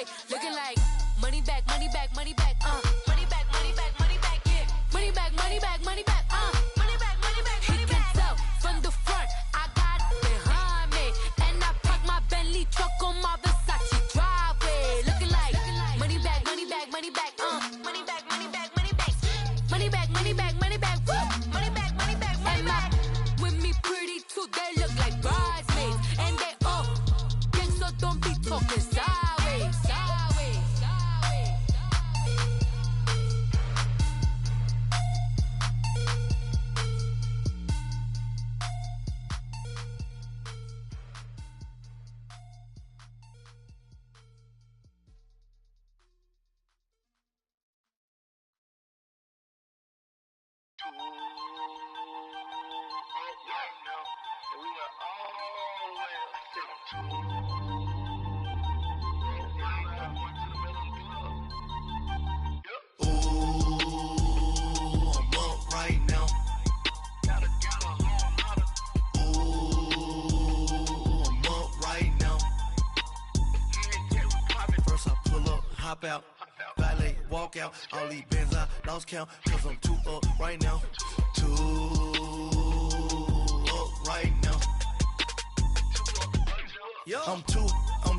way. Looking like money back, money back, money back, money back, money back, money back, yeah. Money back, money back, money back, money back, money back, money back. He can tell from the front, I got it behind me, and I park my Bentley truck on my Versace driveway. Looking like money back, money back, money back, money back, money back, money back, money back, money back, money back, money back, money back, money back. With me pretty too, they look like bridesmaids, and they all gang, so don't be talking sideways, sideways, sideways. Hop out, valet, walk out. All these bands I lost count, cause I'm too up right now. Too up right now. I'm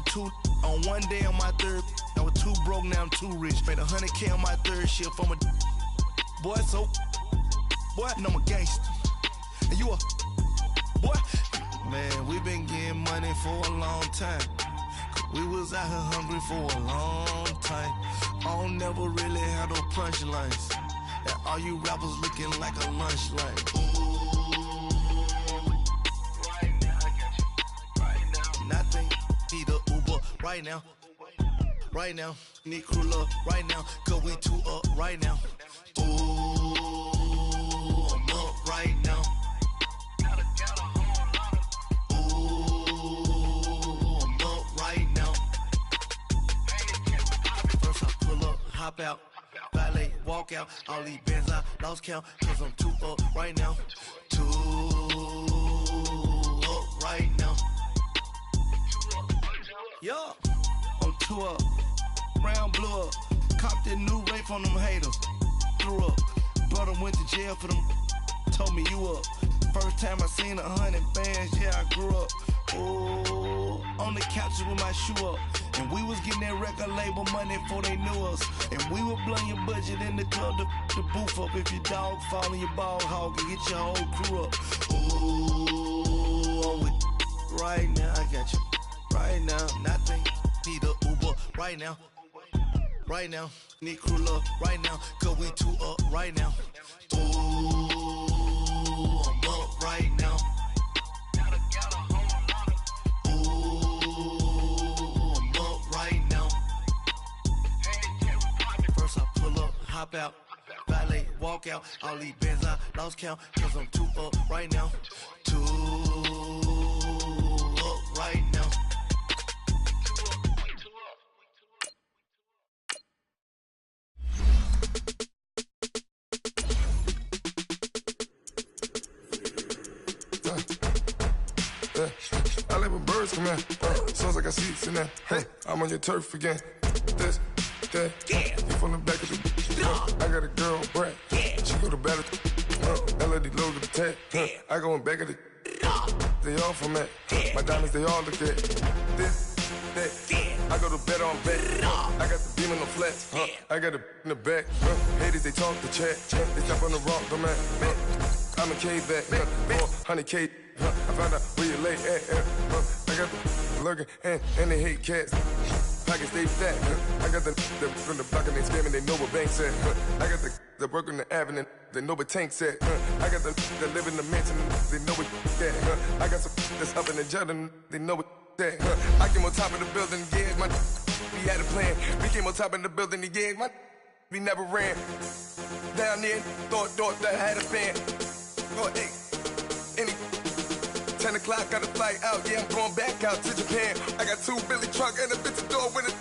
too on one day on my third. I was too broke, now I'm too rich. Made 100K on my third shift from a boy, so boy, and I'm a gangster. And you a boy. Man, we been getting money for a long time. We was out here hungry for a long time. I don't never really have no punchlines. And all you rappers looking like a lunch line. Right now, I got you. Right now. Nothing, need a Uber right now. Right now, need crew love right now. Cause we too up right now. Ooh, I'm up right now. Hop out, valet, walk out. All these bands I lost count, cause I'm too up right now. Too up right now. Yeah, I'm too up. Brown blew up. Copped that new rape on them haters. Threw up. Brother went to jail for them. Told me you up. First time I seen 100 bands, yeah, I grew up. Oh, on the couches with my shoe up. And we was getting that record label money before they knew us. And we were blowing your budget in the club to the booth up. If your dog fall in your ball hog and get your whole crew up. Ooh, I'm with right now, I got you. Right now, nothing, need a Uber right now. Right now, need crew love right now. Cause we too up right now. Ooh, I'm up right now. Hop out, valet, walk out. All these bands I lost count, cause I'm too up right now. Too up right now. I let my birds come in. Sounds like I see seats in there. I'm on your turf again. This, that, you from the back of the I got a girl, Brad. She go to battle. LED logo the tag. I go in back of the they all from that. My diamonds, they all look at this, that. I go to bed on bed. I got the beam in the flats. I got it in the back. Haters, they talk the chat. They step on the rock, the man. I'm a K back. 400K. I found out where you lay at. I got the lurking and they hate cats. Pockets stay fat. I got the from the block and they scamming, they know what banks at. I got the work on the avenue, they know what tanks at. I got the that live in the mansion, they know what that. I got some that's up in the Jordan, they know what that. I came on top of the building, yeah, my we had a plan. We came on top of the building, yeah, my we never ran. Down there, thought that I had a fan. Oh, hey, any 10 o'clock, got a flight out, yeah, I'm going back out to Japan. I got 2 Billy truck and a bitch door with a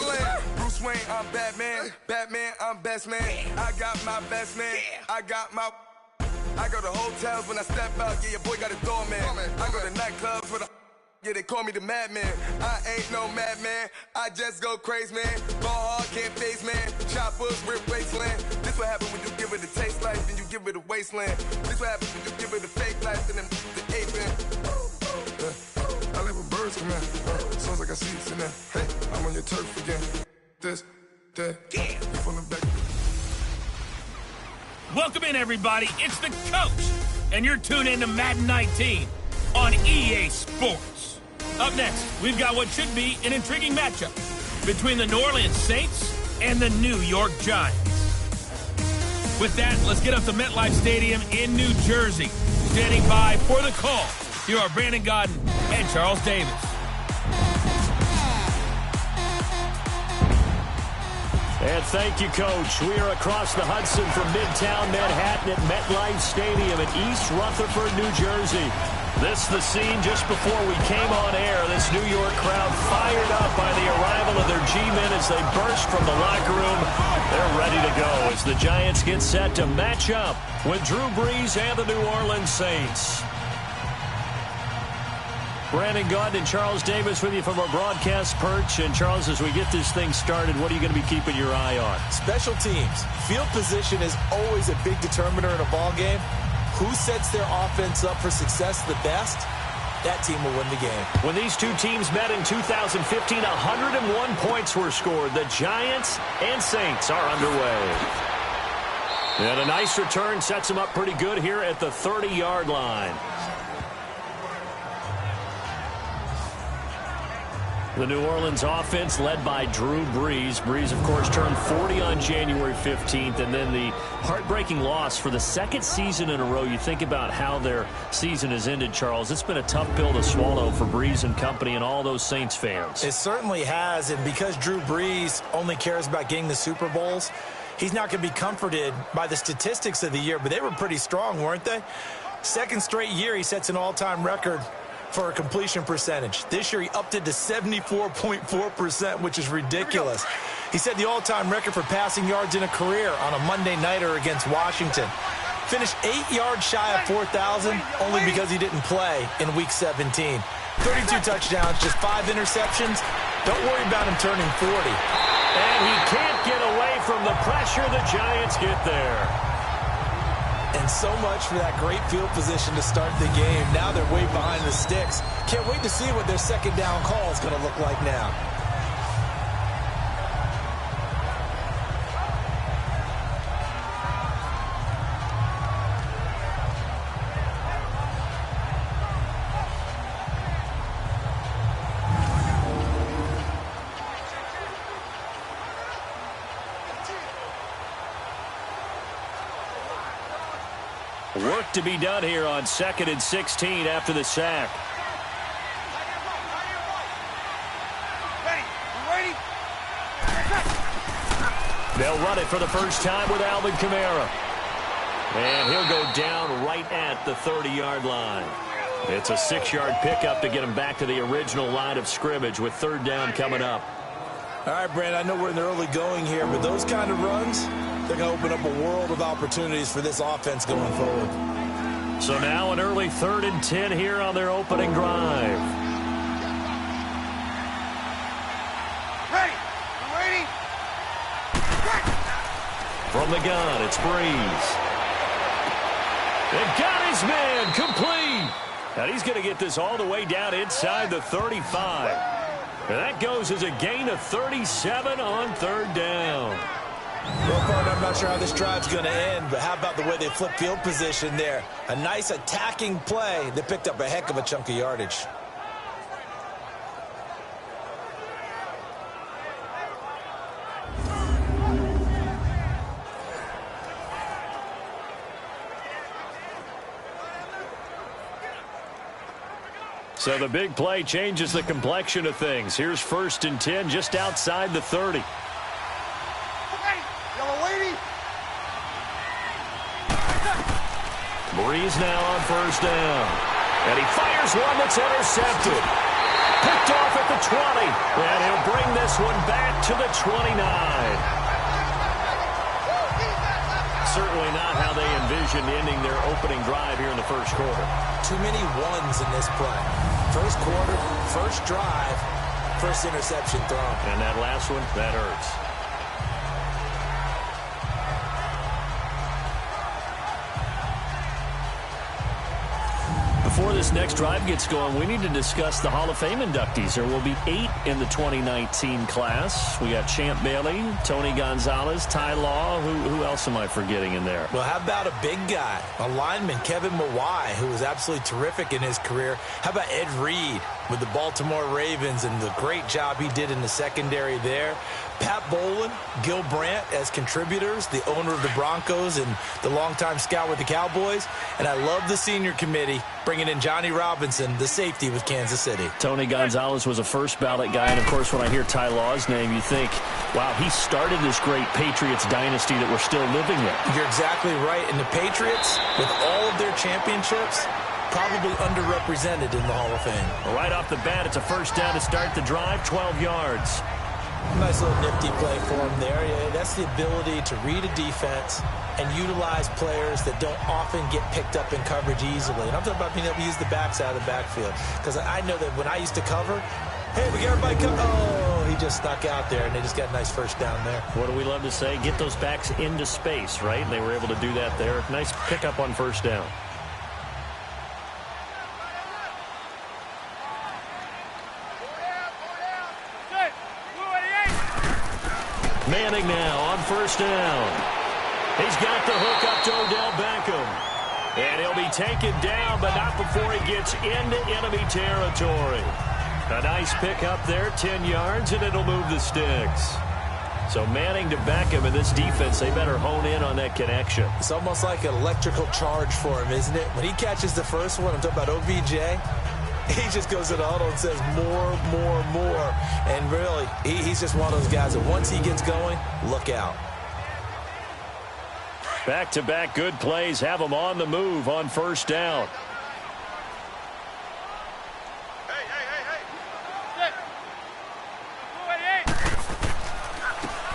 land. Bruce Wayne, I'm Batman. Batman, I'm best man. I got my best man. I go to hotels when I step out, yeah, your boy got a doorman. I go to nightclubs with a Yeah, they call me the madman. I ain't no madman. I just go crazy, man. Ball hard, can't face, man. Choppers, rip wasteland. This what happens when you give it a taste life, then you give it a wasteland. This what happens when you give it a fake life, and then the aping. I live with birds come in. Sounds like I see it in there. Hey, I'm on your turf again. This, that, yeah. You from the back. Welcome in, everybody. It's the coach, and you're tuned in to Madden 19 on EA Sports. Up next, we've got what should be an intriguing matchup between the New Orleans Saints and the New York Giants. With that, let's get up to MetLife Stadium in New Jersey. Standing by for the call, here are Brandon Gaudin and Charles Davis. And thank you, Coach. We are across the Hudson from Midtown Manhattan at MetLife Stadium in East Rutherford, New Jersey. This is the scene just before we came on air. This New York crowd fired up by the arrival of their G-men as they burst from the locker room. They're ready to go as the Giants get set to match up with Drew Brees and the New Orleans Saints. Brandon Gaudin and Charles Davis with you from our broadcast perch. And, Charles, as we get this thing started, what are you going to be keeping your eye on? Special teams. Field position is always a big determiner in a ball game. Who sets their offense up for success the best, that team will win the game. When these two teams met in 2015, 101 points were scored. The Giants and Saints are underway. And a nice return sets them up pretty good here at the 30-yard line. The New Orleans offense led by Drew Brees. Brees, of course, turned 40 on January 15th, and then the heartbreaking loss for the second season in a row. You think about how their season has ended, Charles. It's been a tough pill to swallow for Brees and company and all those Saints fans. It certainly has, and because Drew Brees only cares about getting the Super Bowls, he's not going to be comforted by the statistics of the year, but they were pretty strong, weren't they? Second straight year, he sets an all-time record for a completion percentage. This year, he upped it to 74.4%, which is ridiculous. He set the all-time record for passing yards in a career on a Monday nighter against Washington. Finished 8 yards shy of 4,000, only because he didn't play in Week 17. 32 touchdowns, just 5 interceptions. Don't worry about him turning 40. And he can't get away from the pressure. The Giants get there. And so much for that great field position to start the game. Now they're way behind the sticks. Can't wait to see what their second down call is going to look like now. Work to be done here on 2nd and 16 after the sack. They'll run it for the first time with Alvin Kamara. And he'll go down right at the 30-yard line. It's a 6-yard pickup to get him back to the original line of scrimmage with third down coming up. All right, Brandon, I know we're in the early going here, but those kind of runs, they're going to open up a world of opportunities for this offense going forward. So now an early 3rd and 10 here on their opening drive. Ready. Ready. From the gun, it's Brees. And got his man complete. And he's going to get this all the way down inside the 35. And that goes as a gain of 37 on third down. Well, partner, I'm not sure how this drive's going to end, but how about the way they flip field position there? A nice attacking play that picked up a heck of a chunk of yardage. So the big play changes the complexion of things. Here's 1st and 10 just outside the 30. Brees now on 1st down. And he fires one that's intercepted. Picked off at the 20. And he'll bring this one back to the 29. certainly not how they envisioned ending their opening drive here in the first quarter. Too many ones in this play. First quarter, first drive, first interception thrown. And that last one, that hurts. Before this next drive gets going, we need to discuss the Hall of Fame inductees. There will be 8 in the 2019 class. We got Champ Bailey, Tony Gonzalez, Ty Law. Who else am I forgetting in there? Well, how about a big guy, a lineman, Kevin Mawai, who was absolutely terrific in his career. How about Ed Reed with the Baltimore Ravens and the great job he did in the secondary there? Pat Bowlen, Gil Brandt as contributors, the owner of the Broncos and the longtime scout with the Cowboys. And I love the senior committee bringing in Johnny Robinson, the safety with Kansas City. Tony Gonzalez was a first ballot guy. And, of course, when I hear Ty Law's name, you think, wow, he started this great Patriots dynasty that we're still living in. You're exactly right. And the Patriots, with all of their championships, probably underrepresented in the Hall of Fame. Well, right off the bat, it's a first down to start the drive, 12 yards. Nice little nifty play for him there. Yeah, that's the ability to read a defense and utilize players that don't often get picked up in coverage easily. And I'm talking about being able to use the backs out of the backfield. Because I know that when I used to cover, hey, we got everybody come. Oh, he just stuck out there, and they just got a nice first down there. What do we love to say? Get those backs into space, right? And they were able to do that there. Nice pickup on first down. Manning now on first down. He's got the hook up to Odell Beckham. And he'll be taken down, but not before he gets into enemy territory. A nice pick up there, 10 yards, and it'll move the sticks. So Manning to Beckham, and this defense, they better hone in on that connection. It's almost like an electrical charge for him, isn't it? When he catches the first one, I'm talking about OBJ, he just goes to the huddle and says more, more, more. And really, he's just one of those guys that once he gets going, look out. Back-to-back good plays have them on the move on first down.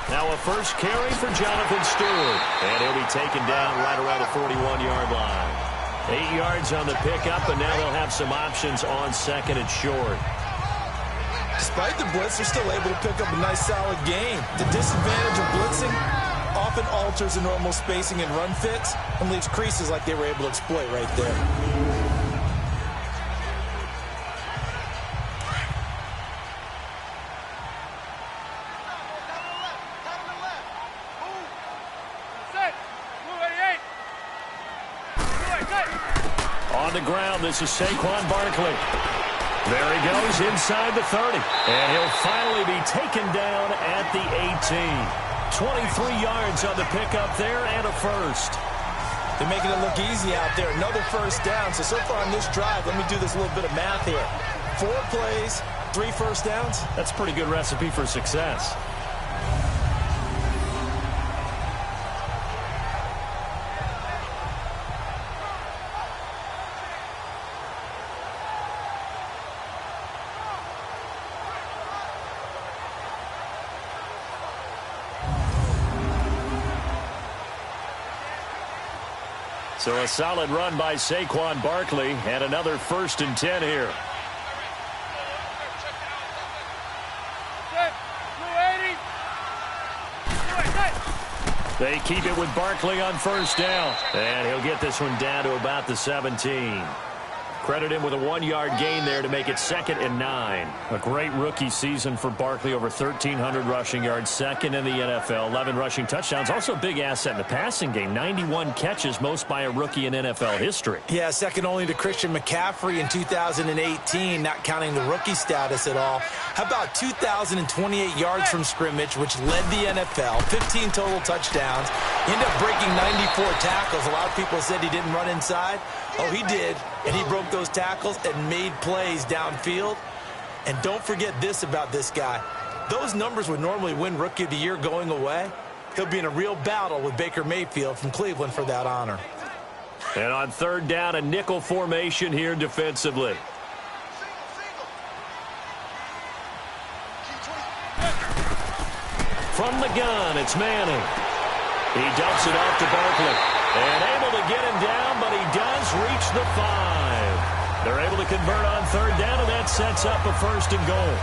Now a first carry for Jonathan Stewart. And he'll be taken down right around the 41-yard line. 8 yards on the pickup, and now they'll have some options on second and short. Despite the blitz, they're still able to pick up a nice, solid gain. The disadvantage of blitzing often alters the normal spacing and run fits and leaves creases like they were able to exploit right there. On the ground, this is Saquon Barkley. There he goes inside the 30. And he'll finally be taken down at the 18. 23 yards on the pickup there and a first. They're making it look easy out there. Another first down. So far on this drive, let me do this little bit of math here. 4 plays, 3 first downs. That's a pretty good recipe for success. So a solid run by Saquon Barkley and another 1st and 10 here. They keep it with Barkley on first down. And he'll get this one down to about the 17. Credit him with a 1-yard gain there to make it 2nd and 9. A great rookie season for Barkley, over 1,300 rushing yards, 2nd in the NFL, 11 rushing touchdowns. Also a big asset in the passing game, 91 catches, most by a rookie in NFL history. Yeah, second only to Christian McCaffrey in 2018, not counting the rookie status at all. How about 2,028 yards from scrimmage, which led the NFL, 15 total touchdowns. He ended up breaking 94 tackles. A lot of people said he didn't run inside. Oh, he did, and he broke those tackles and made plays downfield. And don't forget this about this guy. Those numbers would normally win Rookie of the Year going away. He'll be in a real battle with Baker Mayfield from Cleveland for that honor. And on 3rd down, a nickel formation here defensively. From the gun, it's Manning. He dumps it off to Barkley. And able to get him down, but he does reach the 5. They're able to convert on third down, and that sets up a 1st and goal.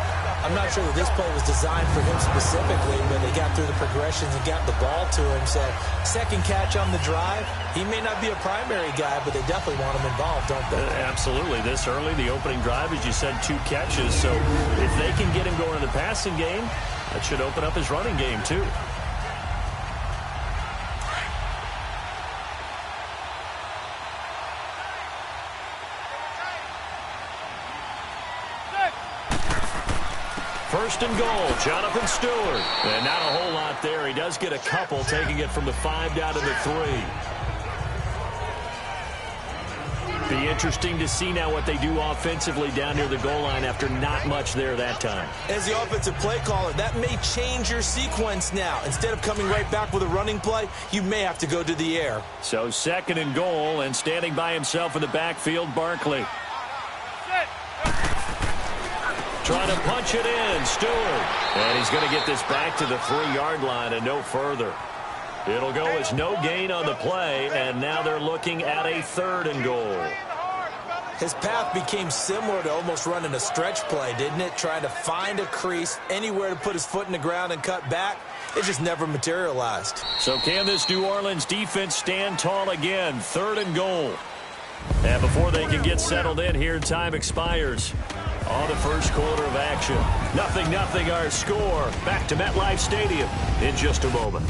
I'm not sure that this play was designed for him specifically, but they got through the progressions and got the ball to him. So, second catch on the drive. He may not be a primary guy, but they definitely want him involved, don't they? Absolutely. This early, the opening drive, as you said, 2 catches. So, if they can get him going in the passing game, that should open up his running game, too. First and goal, Jonathan Stewart. And not a whole lot there. He does get a couple, taking it from the 5 down to the 3. Be interesting to see now what they do offensively down near the goal line after not much there that time. As the offensive play caller, that may change your sequence now. Instead of coming right back with a running play, you may have to go to the air. So 2nd and goal, and standing by himself in the backfield, Barkley. Trying to punch it in, Stewart. And he's going to get this back to the 3-yard line and no further. It'll go as no gain on the play, and now they're looking at a 3rd and goal. His path became similar to almost running a stretch play, didn't it? Trying to find a crease, anywhere to put his foot in the ground and cut back. It just never materialized. So can this New Orleans defense stand tall again? 3rd and goal. And before they can get settled in here, time expires on the first quarter of action. 0-0 our score. Back to MetLife Stadium in just a moment.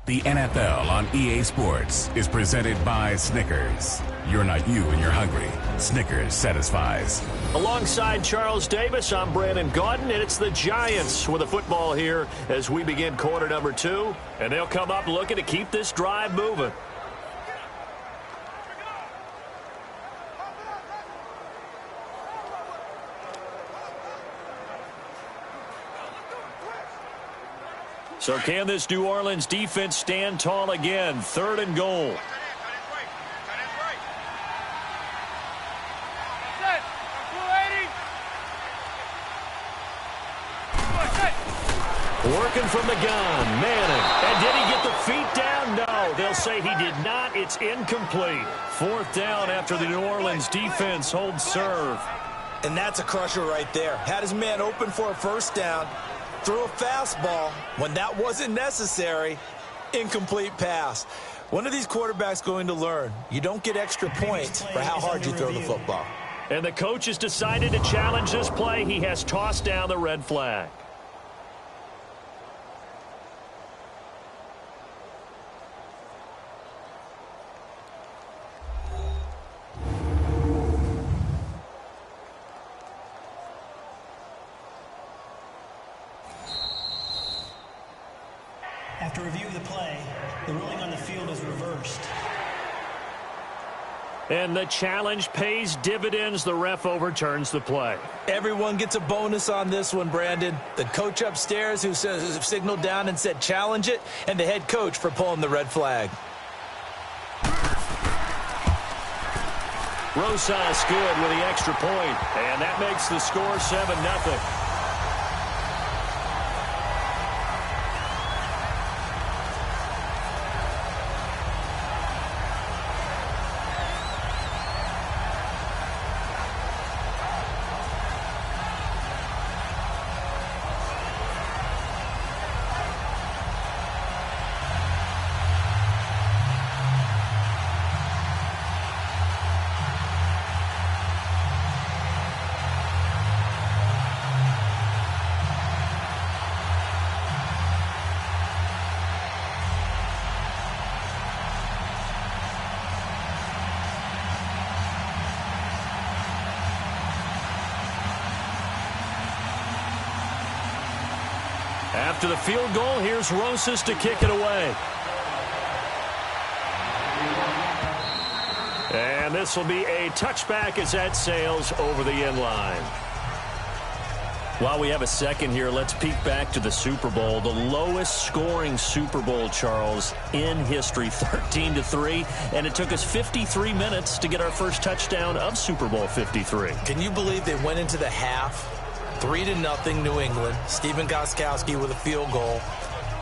The NFL on EA Sports is presented by Snickers. You're not you when you're hungry. Snickers satisfies. Alongside Charles Davis, I'm Brandon Gaudin, and it's the Giants with a football here as we begin quarter number 2. And they'll come up looking to keep this drive moving. So can this New Orleans defense stand tall again? 3rd and goal. Working from the gun, Manning. And did he get the feet down? No, they'll say he did not. It's incomplete. 4th down after the New Orleans defense holds serve. And that's a crusher right there. Had his man open for a 1st down. Threw a fastball when that wasn't necessary. Incomplete pass. When are these quarterbacks going to learn? You don't get extra points for how hard you throw the football. And the coach has decided to challenge this play. He has tossed down the red flag. After review of the play, the ruling on the field is reversed. And the challenge pays dividends. The ref overturns the play. Everyone gets a bonus on this one, Brandon. The coach upstairs who signaled down and said challenge it, and the head coach for pulling the red flag. Rosas good with the extra point, and that makes the score 7-0. After the field goal, here's Rosas to kick it away. And this will be a touchback as that sails over the end line. While we have a second here, let's peek back to the Super Bowl. The lowest scoring Super Bowl, Charles, in history, 13-3. And it took us 53 minutes to get our first touchdown of Super Bowl 53. Can you believe they went into the half 3-0 New England? Stephen Gostkowski with a field goal.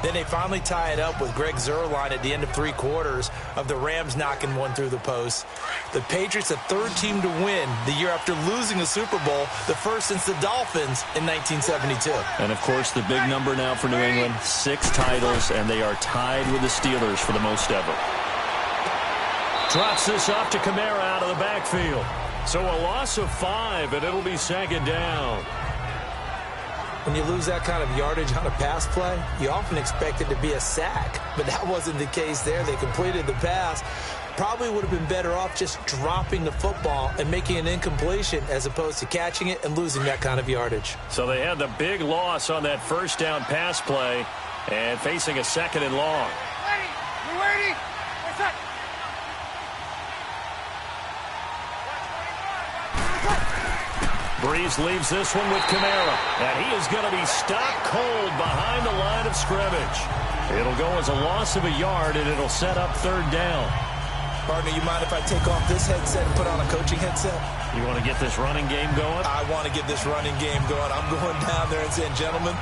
Then they finally tie it up with Greg Zuerlein at the end of 3 quarters of the Rams knocking one through the post. The Patriots, the 3rd team to win the year after losing a Super Bowl, the first since the Dolphins in 1972. And, of course, the big number now for New England, 6 titles, and they are tied with the Steelers for the most ever. Drops this off to Kamara out of the backfield. So a loss of 5, and it'll be 2nd down. When you lose that kind of yardage on a pass play, you often expect it to be a sack, but that wasn't the case there. They completed the pass. Probably would have been better off just dropping the football and making an incompletion as opposed to catching it and losing that kind of yardage. So they had the big loss on that 1st down pass play and facing a 2nd and long. You ready? What's up? Breeze leaves this one with Kamara, and he is going to be stopped cold behind the line of scrimmage. It'll go as a loss of a yard, and it'll set up 3rd down. Partner, you mind if I take off this headset and put on a coaching headset? You want to get this running game going? I want to get this running game going. I'm going down there and saying, gentlemen,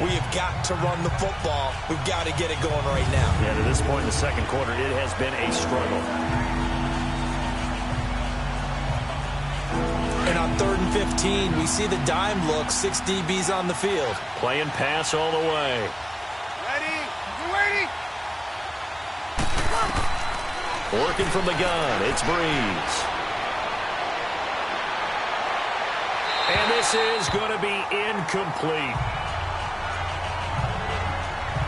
we have got to run the football. We've got to get it going right now. Yeah, to this point in the 2nd quarter, it has been a struggle. And on 3rd and 15, we see the dime look, 6 DBs on the field. Playing pass all the way. Ready? You ready? Working from the gun, it's Breeze. And this is going to be incomplete.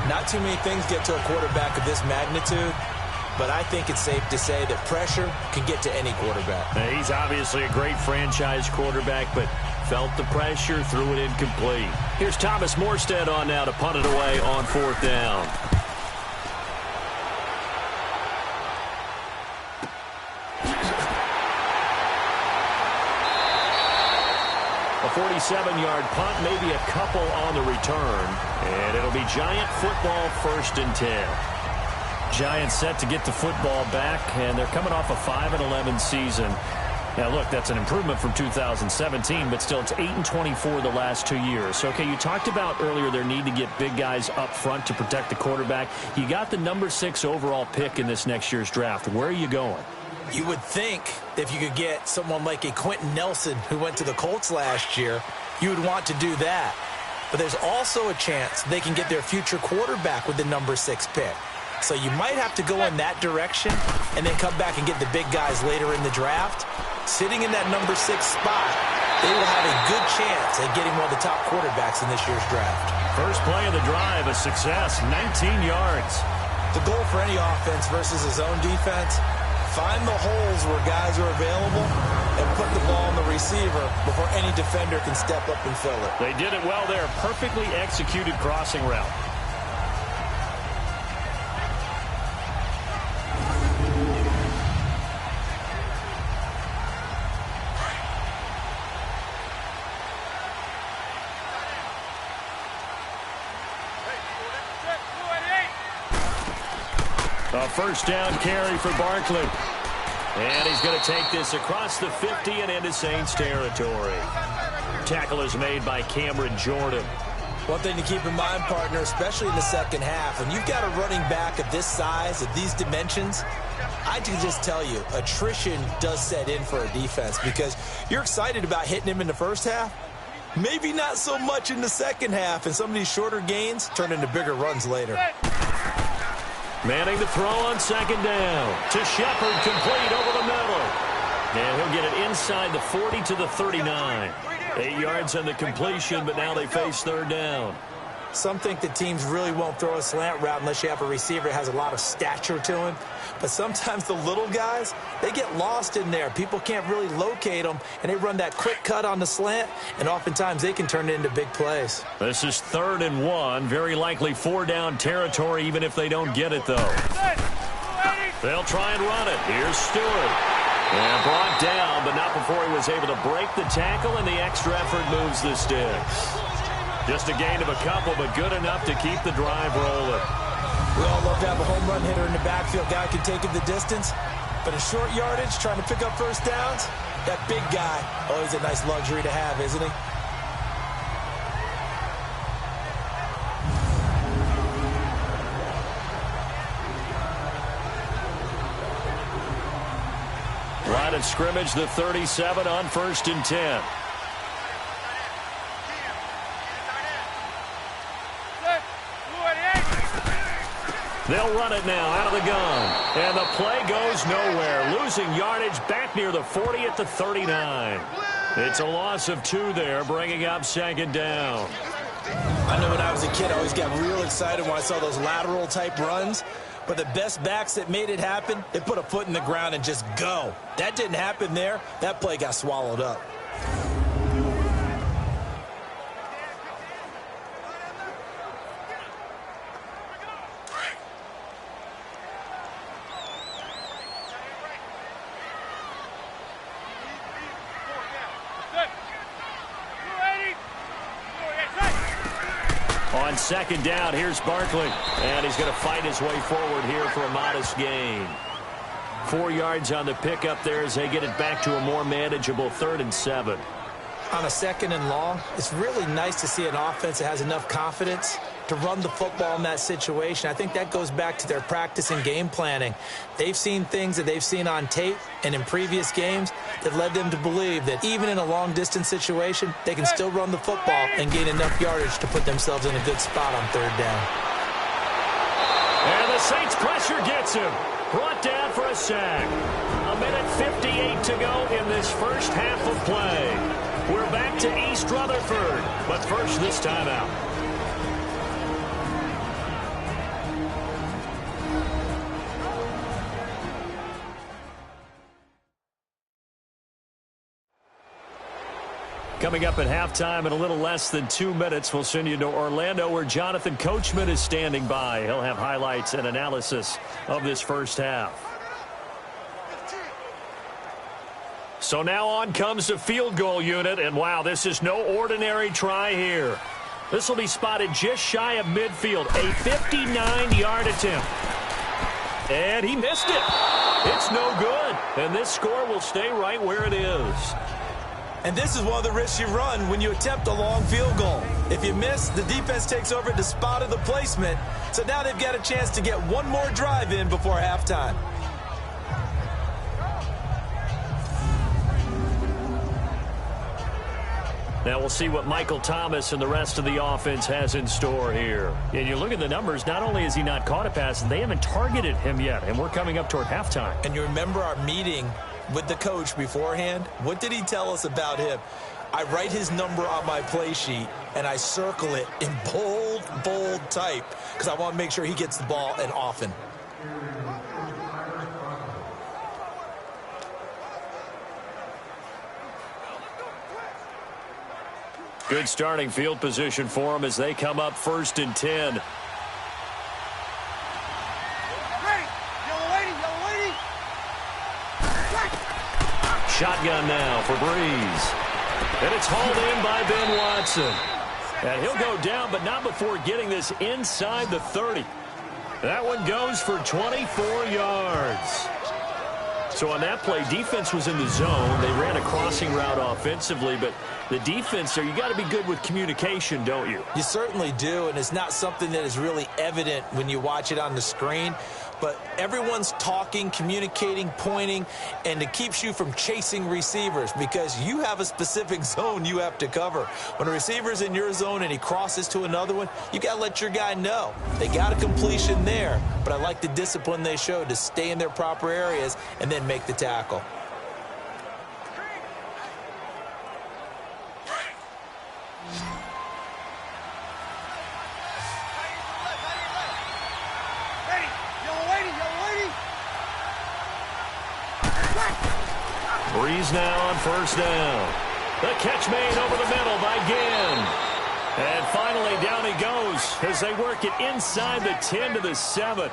Not too many things get to a quarterback of this magnitude, but I think it's safe to say that pressure can get to any quarterback. Now, he's obviously a great franchise quarterback, but felt the pressure, threw it incomplete. Here's Thomas Morstead on now to punt it away on 4th down. A 47-yard punt, maybe a couple on the return, and it'll be Giant football 1st and 10. Giants set to get the football back, and they're coming off a 5-11 season. Now, look, that's an improvement from 2017, but still it's 8-24 the last 2 years. So, okay, you talked about earlier their need to get big guys up front to protect the quarterback. You got the number 6 overall pick in this next year's draft. Where are you going? You would think if you could get someone like a Quentin Nelson who went to the Colts last year, you would want to do that. But there's also a chance they can get their future quarterback with the number 6 pick. So you might have to go in that direction and then come back and get the big guys later in the draft. Sitting in that number 6 spot, they will have a good chance at getting one of the top quarterbacks in this year's draft. First play of the drive, a success, 19 yards. The goal for any offense versus his own defense, find the holes where guys are available and put the ball on the receiver before any defender can step up and fill it. They did it well there. Perfectly executed crossing route. A first down carry for Barkley. And he's going to take this across the 50 and into Saints territory. Tackle is made by Cameron Jordan. One thing to keep in mind, partner, especially in the second half, when you've got a running back of this size, of these dimensions, I can just tell you, attrition does set in for a defense because you're excited about hitting him in the first half. Maybe not so much in the second half, and some of these shorter gains turn into bigger runs later. Manning to throw on 2nd down. To Shepard, complete over the middle. And he'll get it inside the 40 to the 39. 8 yards on the completion, but now they face 3rd down. Some think that teams really won't throw a slant route unless you have a receiver that has a lot of stature to him. But sometimes the little guys, they get lost in there. People can't really locate them, and they run that quick cut on the slant, and oftentimes they can turn it into big plays. This is 3rd and 1. Very likely 4-down territory, even if they don't get it, though. They'll try and run it. Here's Stewart. And brought down, but not before he was able to break the tackle, and the extra effort moves the sticks. Just a gain of a couple, but good enough to keep the drive rolling. We all love to have a home run hitter in the backfield. Guy can take it the distance. But in short yardage, trying to pick up first downs, that big guy, always a nice luxury to have, isn't he? line of scrimmage, the 37 on 1st and 10. They'll run it now out of the gun. And the play goes nowhere. Losing yardage back near the 40 at the 39. It's a loss of 2 there, bringing up 2nd down. I know when I was a kid, I always got real excited when I saw those lateral type runs. But the best backs that made it happen, they put a foot in the ground and just go. That didn't happen there. That play got swallowed up. On 2nd down, here's Barkley. And he's going to fight his way forward here for a modest gain. 4 yards on the pickup there as they get it back to a more manageable 3rd and 7. On a 2nd and long, it's really nice to see an offense that has enough confidence to run the football in that situation. I think that goes back to their practice and game planning. They've seen things that they've seen on tape and in previous games that led them to believe that even in a long-distance situation, they can still run the football and gain enough yardage to put themselves in a good spot on 3rd down. And the Saints pressure gets him. Brought down for a sack. 1:58 to go in this first half of play. We're back to East Rutherford, but first this timeout. Coming up at halftime in a little less than 2 minutes, we'll send you to Orlando where Jonathan Coachman is standing by. He'll have highlights and analysis of this first half. So now on comes the field goal unit, and wow, this is no ordinary try here. This will be spotted just shy of midfield, a 59-yard attempt. And he missed it. It's no good, and this score will stay right where it is. And this is one of the risks you run when you attempt a long field goal. If you miss, the defense takes over the spot of the placement. So now they've got a chance to get one more drive in before halftime. Now we'll see what Michael Thomas and the rest of the offense has in store here. And you look at the numbers, not only has he not caught a pass, they haven't targeted him yet, and we're coming up toward halftime. And you remember our meeting with the coach beforehand? What did he tell us about him? I write his number on my play sheet, and I circle it in bold type because I want to make sure he gets the ball and often. Good starting field position for him as they come up 1st and 10. Shotgun now for Breeze. And it's hauled in by Ben Watson. And he'll go down, but not before getting this inside the 30. That one goes for 24 yards. So on that play, defense was in the zone. They ran a crossing route offensively, but the defense there, you got to be good with communication, don't you? You certainly do, and it's not something that is really evident when you watch it on the screen. But everyone's talking, communicating, pointing, and it keeps you from chasing receivers because you have a specific zone you have to cover. When a receiver's in your zone and he crosses to another one, you got to let your guy know. They got a completion there, but I like the discipline they showed to stay in their proper areas and then make the tackle. Breeze now on 1st down. The catch made over the middle by Ginn. And finally down he goes as they work it inside the 10 to the 7.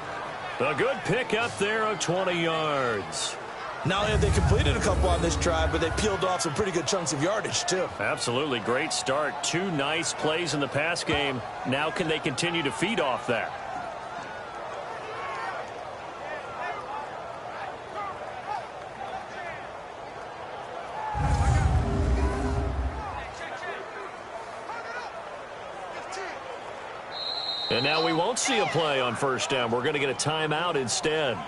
A good pick up there of 20 yards. Not only have they completed a couple on this drive, but they peeled off some pretty good chunks of yardage, too. Absolutely. Great start. 2 nice plays in the pass game. Now can they continue to feed off that? And now we won't see a play on 1st down. We're going to get a timeout instead.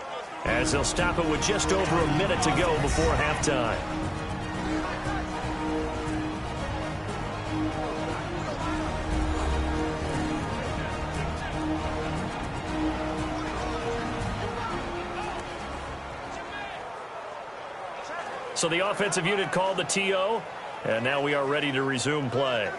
as they'll stop it with just over a minute to go before halftime. So the offensive unit called the TO, and now we are ready to resume play.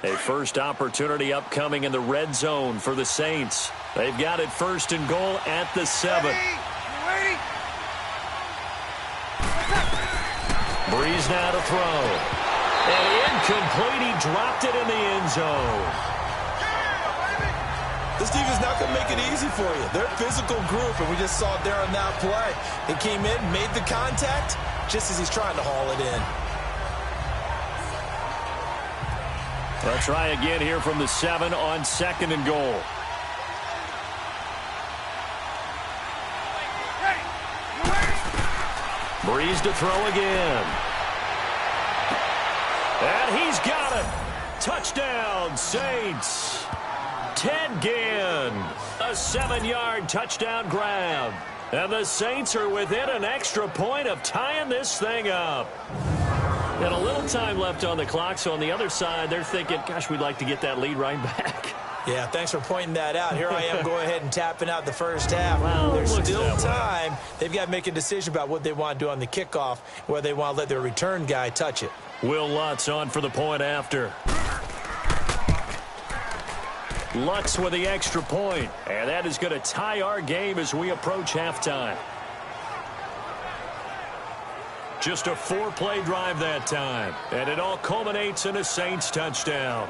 A first opportunity upcoming in the red zone for the Saints. They've got it first and goal at the 7. Breeze now to throw. And incomplete. He dropped it in the end zone. This defense not going to make it easy for you. They're a physical group, and we just saw it there on that play. He came in, made the contact, just as he's trying to haul it in. They'll try again here from the 7 on 2nd and goal. Breeze to throw again. And he's got it. Touchdown, Saints. Ted Ginn. A 7-yard touchdown grab. And the Saints are within an extra point of tying this thing up. And a little time left on the clock, so on the other side, they're thinking, gosh, we'd like to get that lead right back. Yeah, thanks for pointing that out. Here I am going ahead and tapping out the first half. Well, there's still time. They've got to make a decision about what they want to do on the kickoff, whether they want to let their return guy touch it. Will Lutz on for the point after. Lutz with the extra point, and that is going to tie our game as we approach halftime. Just a 4-play drive that time, and it all culminates in a Saints touchdown.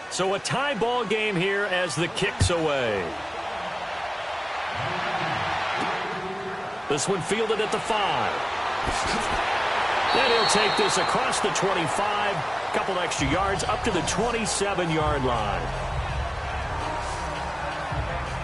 So a tie ball game here as the kick's away. This one fielded at the 5. Then he'll take this across the 25. A couple extra yards up to the 27-yard line.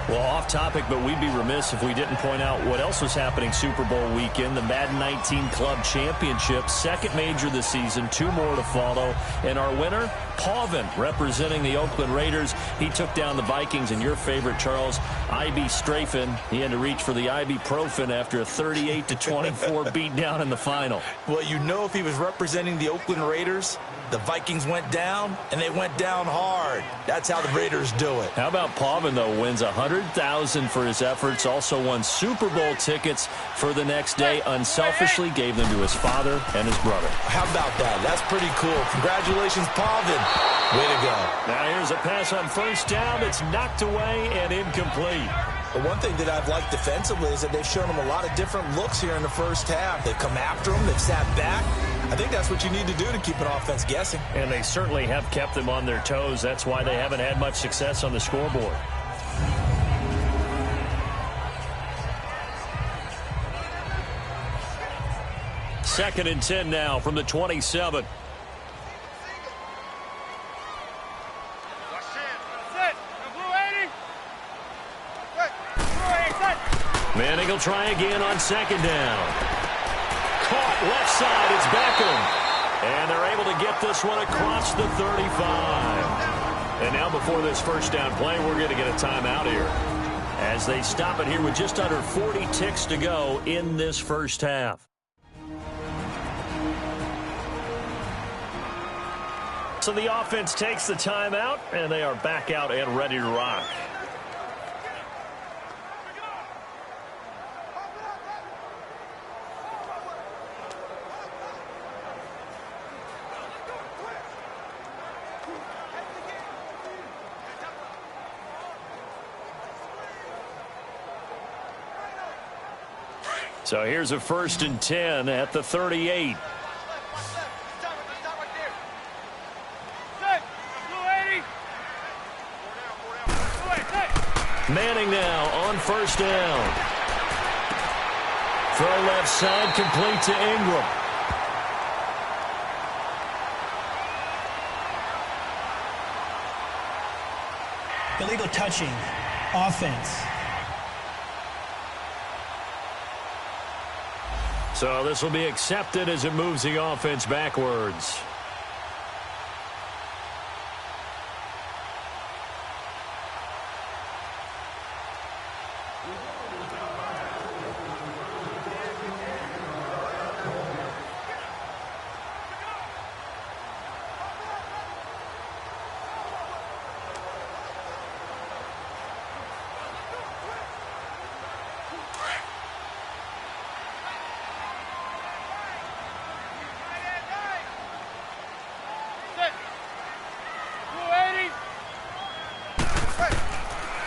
Well, off topic, but we'd be remiss if we didn't point out what else was happening Super Bowl weekend. The Madden 19 Club Championship, second major this season, 2 more to follow. And our winner, Pauvin, representing the Oakland Raiders. He took down the Vikings, and your favorite, Charles, IB Strafen. He had to reach for the ibuprofen after a 38-24 beatdown in the final. Well, you know, if he was representing the Oakland Raiders, the Vikings went down, and they went down hard. That's how the Raiders do it. How about Pauvin, though, wins $100,000 for his efforts, also won Super Bowl tickets for the next day, unselfishly gave them to his father and his brother. How about that? That's pretty cool. Congratulations, Pauvin. Way to go. Now here's a pass on first down that's knocked away and incomplete. But one thing that I've liked defensively is that they've shown them a lot of different looks here in the first half. They've come after them. They've sat back. I think that's what you need to do to keep an offense guessing. And they certainly have kept them on their toes. That's why they haven't had much success on the scoreboard. Second and 10 now from the 27. Manning will try again on second down. Caught left side. It's Beckham. And they're able to get this one across the 35. And now before this first down play, we're going to get a timeout here, as they stop it here with just under 40 ticks to go in this first half. So the offense takes the timeout, and they are back out and ready to rock. So here's a 1st and 10 at the 38. Manning now on 1st down. Throw left side, complete to Ingram. Illegal touching. Offense. So this will be accepted as it moves the offense backwards.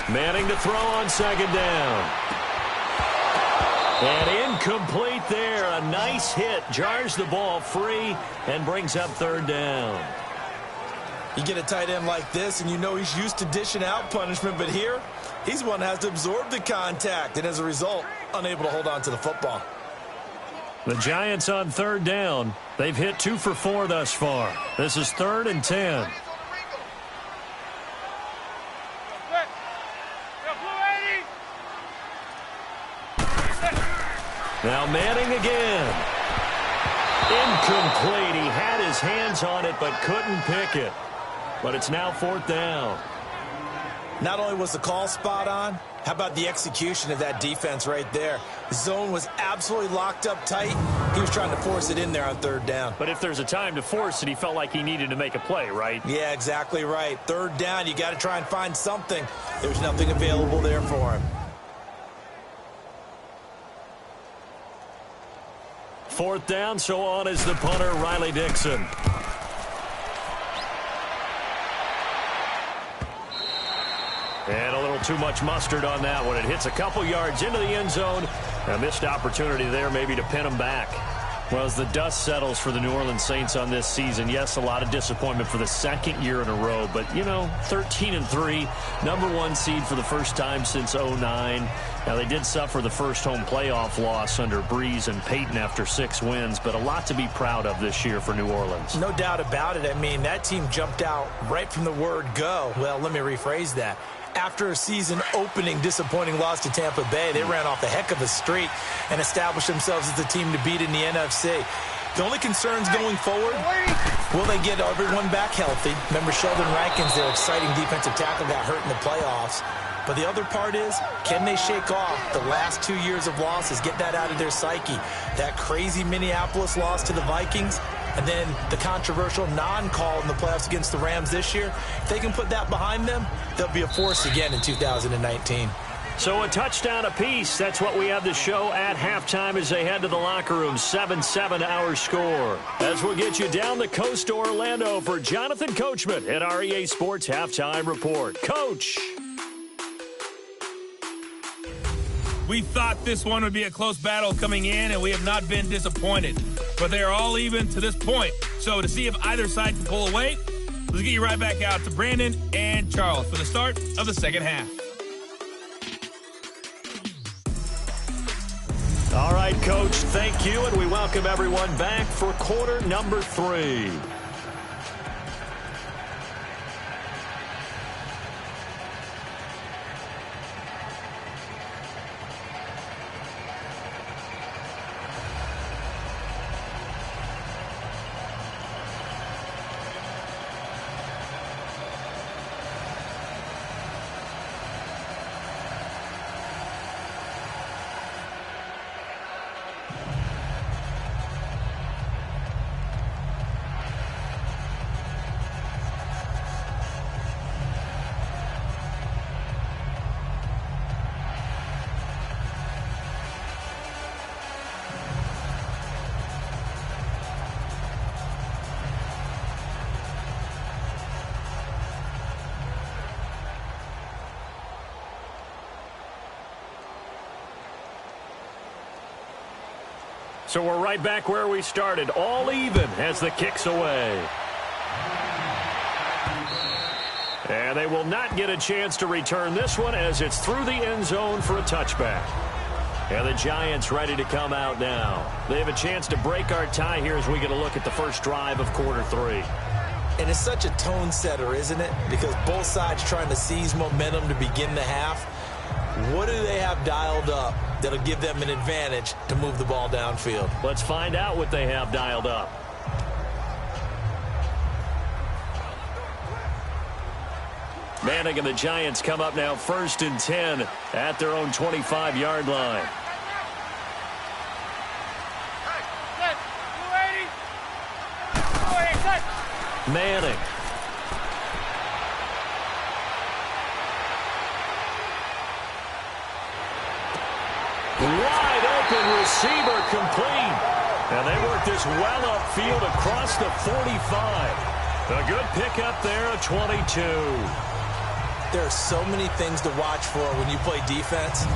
Manning to throw on 2nd down. And incomplete there. A nice hit. Jars the ball free and brings up 3rd down. You get a tight end like this, and you know he's used to dishing out punishment, but here, he's one that has to absorb the contact, and as a result, unable to hold on to the football. The Giants on 3rd down. They've hit 2 for 4 thus far. This is 3rd and 10. Now Manning again. Incomplete. He had his hands on it but couldn't pick it. But it's now 4th down. Not only was the call spot on, how about the execution of that defense right there? The zone was absolutely locked up tight. He was trying to force it in there on 3rd down. But if there's a time to force it, he felt like he needed to make a play, right? Yeah, exactly right. 3rd down, you got to try and find something. There's nothing available there for him. 4th down, so on is the punter, Riley Dixon. And a little too much mustard on that one. It hits a couple yards into the end zone. A missed opportunity there maybe to pin him back. Well, as the dust settles for the New Orleans Saints on this season, yes, a lot of disappointment for the 2nd year in a row. But, you know, 13-3, #1 seed for the first time since 2009. Now, they did suffer the first home playoff loss under Breeze and Peyton after 6 wins, but a lot to be proud of this year for New Orleans. No doubt about it. I mean, that team jumped out right from the word go. Well, let me rephrase that. After a season-opening disappointing loss to Tampa Bay, they ran off a heck of a streak and established themselves as the team to beat in the NFC. The only concerns going forward, will they get everyone back healthy? Remember, Sheldon Rankins, their exciting defensive tackle, got hurt in the playoffs. But the other part is, can they shake off the last 2 years of losses, get that out of their psyche? That crazy Minneapolis loss to the Vikings, and then the controversial non-call in the playoffs against the Rams this year. If they can put that behind them, they'll be a force again in 2019. So a touchdown apiece. That's what we have to show at halftime as they head to the locker room. 7-7 our score. As we'll get you down the coast to Orlando for Jonathan Coachman at our EA Sports Halftime Report. Coach. We thought this one would be a close battle coming in, and we have not been disappointed. But they are all even to this point. So to see if either side can pull away, let's get you right back out to Brandon and Charles for the start of the 2nd half. All right, Coach, thank you, and we welcome everyone back for quarter number 3. So we're right back where we started, all even as the kick's away. And they will not get a chance to return this one as it's through the end zone for a touchback. And the Giants ready to come out now. They have a chance to break our tie here as we get a look at the first drive of quarter 3. And it's such a tone setter, isn't it? Because both sides trying to seize momentum to begin the half. What do they have dialed up that'll give them an advantage to move the ball downfield? Let's find out what they have dialed up. Manning and the Giants come up now 1st and 10 at their own 25-yard line. Manning. Wide open receiver complete. And they work this well upfield across the 45. A good pickup there at 22. There are so many things to watch for when you play defense.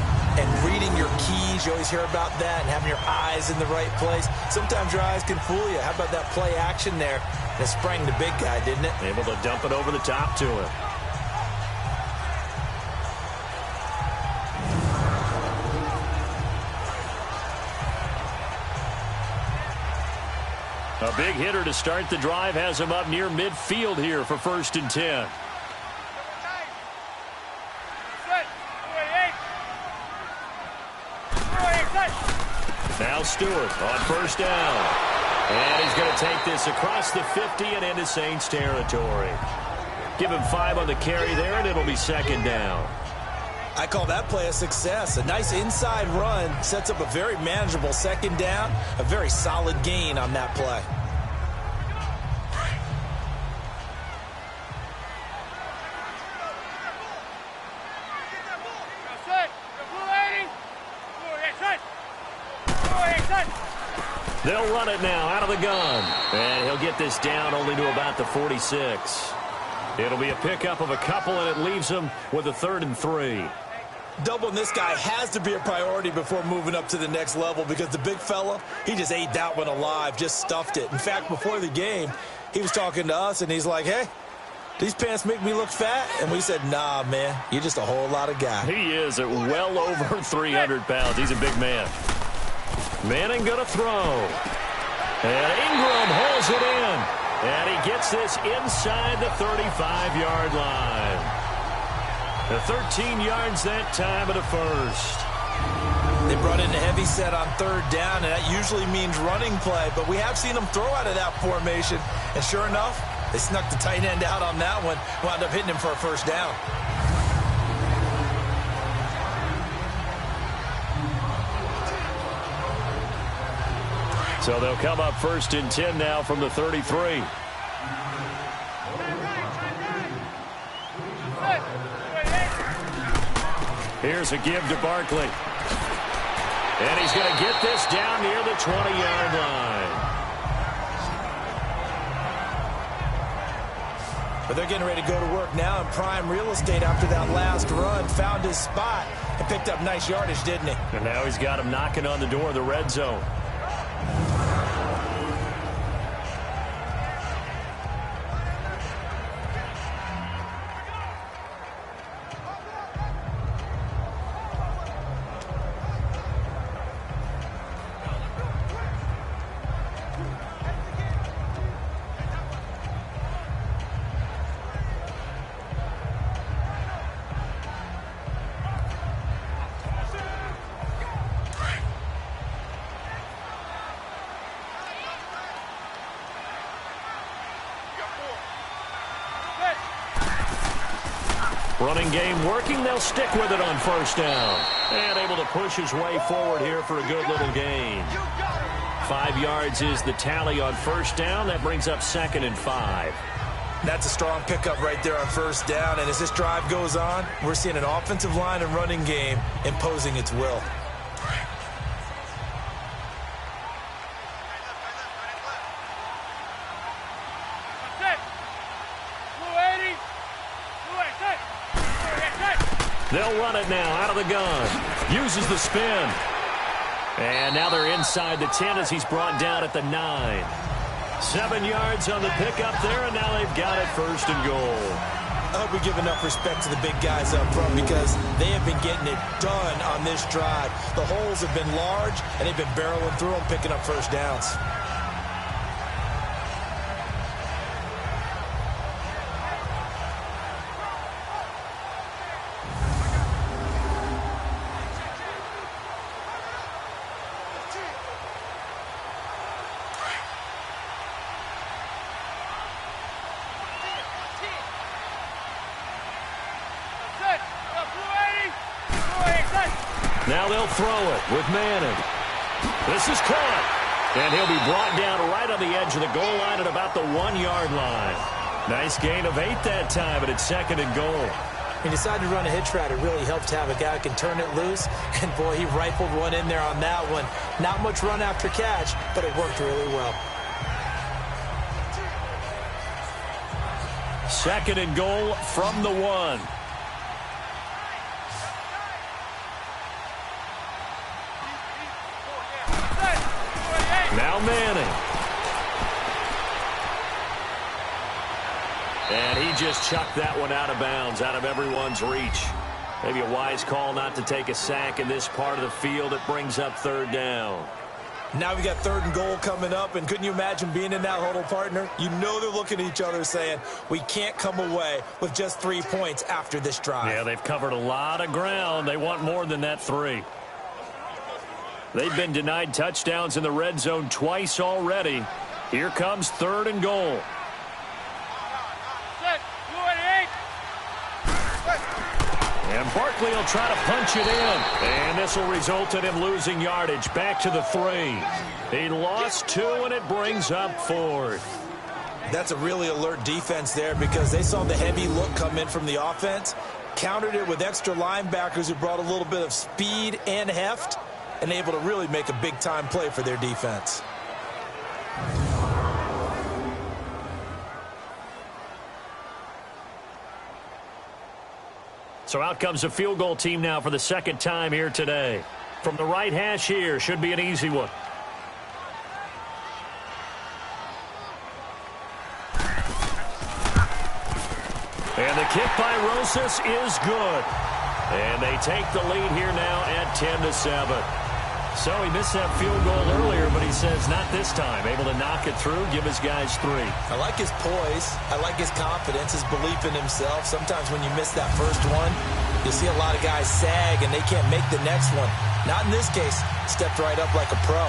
And reading your keys, you always hear about that, and having your eyes in the right place. Sometimes your eyes can fool you. How about that play action there? That sprang the big guy, didn't it? Able to dump it over the top to him. A big hitter to start the drive has him up near midfield here for 1st and 10. Now Stewart on 1st down. And he's going to take this across the 50 and into Saints territory. Give him 5 on the carry there, and it'll be 2nd down. I call that play a success. A nice inside run sets up a very manageable 2nd down. A very solid gain on that play. They'll run it now out of the gun. And he'll get this down only to about the 46. It'll be a pickup of a couple, and it leaves him with a 3rd and 3. Doubling this guy has to be a priority before moving up to the next level because the big fella, he just ate that one alive, just stuffed it. In fact, before the game, he was talking to us, and he's like, hey, these pants make me look fat? And we said, nah, man, you're just a whole lot of guy. He is at well over 300 pounds. He's a big man. Manning going to throw. And Ingram holds it in. And he gets this inside the 35-yard line. The 13 yards that time of the 1st. They brought in a heavy set on 3rd down, and that usually means running play. But we have seen them throw out of that formation. And sure enough, they snuck the tight end out on that one. Wound up hitting him for a 1st down. So they'll come up 1st and 10 now from the 33. Here's a give to Barkley. And he's going to get this down near the 20-yard line. But they're getting ready to go to work now in prime real estate after that last run. Found his spot and picked up nice yardage, didn't he? And now he's got him knocking on the door of the red zone. Running game working. They'll stick with it on 1st down. And able to push his way forward here for a good little gain. 5 yards is the tally on 1st down. That brings up 2nd and 5. That's a strong pickup right there on 1st down. And as this drive goes on, we're seeing an offensive line and running game imposing its will. They'll run it now out of the gun. Uses the spin. And now they're inside the 10 as he's brought down at the 9. 7 yards on the pickup there, and now they've got it 1st and goal. I hope we give enough respect to the big guys up front because they have been getting it done on this drive. The holes have been large, and they've been barreling through them, picking up 1st downs. Now they'll throw it with Manning. This is caught. And he'll be brought down right on the edge of the goal line at about the 1-yard line. Nice gain of 8 that time, but it's 2nd and goal. He decided to run a hitch route. It really helped to have a guy who can turn it loose. And, boy, he rifled one in there on that one. Not much run after catch, but it worked really well. 2nd and goal from the 1. Now Manning. And he just chucked that one out of bounds, out of everyone's reach. Maybe a wise call not to take a sack in this part of the field. It brings up 3rd down. Now we got 3rd and goal coming up, and couldn't you imagine being in that huddle, partner? You know they're looking at each other saying, we can't come away with just 3 points after this drive. Yeah, they've covered a lot of ground. They want more than that 3. They've been denied touchdowns in the red zone twice already. Here comes 3rd and goal. And Barkley will try to punch it in. And this will result in him losing yardage back to the 3. He lost 2, and it brings up 4th. That's a really alert defense there because they saw the heavy look come in from the offense, countered it with extra linebackers who brought a little bit of speed and heft, and able to really make a big-time play for their defense. So out comes a field goal team now for the 2nd time here today. From the right hash here, should be an easy one. And the kick by Rosas is good. And they take the lead here now at 10-7. So he missed that field goal earlier, but he says not this time. Able to knock it through, give his guys 3. I like his poise. I like his confidence, his belief in himself. Sometimes when you miss that first one, you see a lot of guys sag and they can't make the next one. Not in this case. Stepped right up like a pro.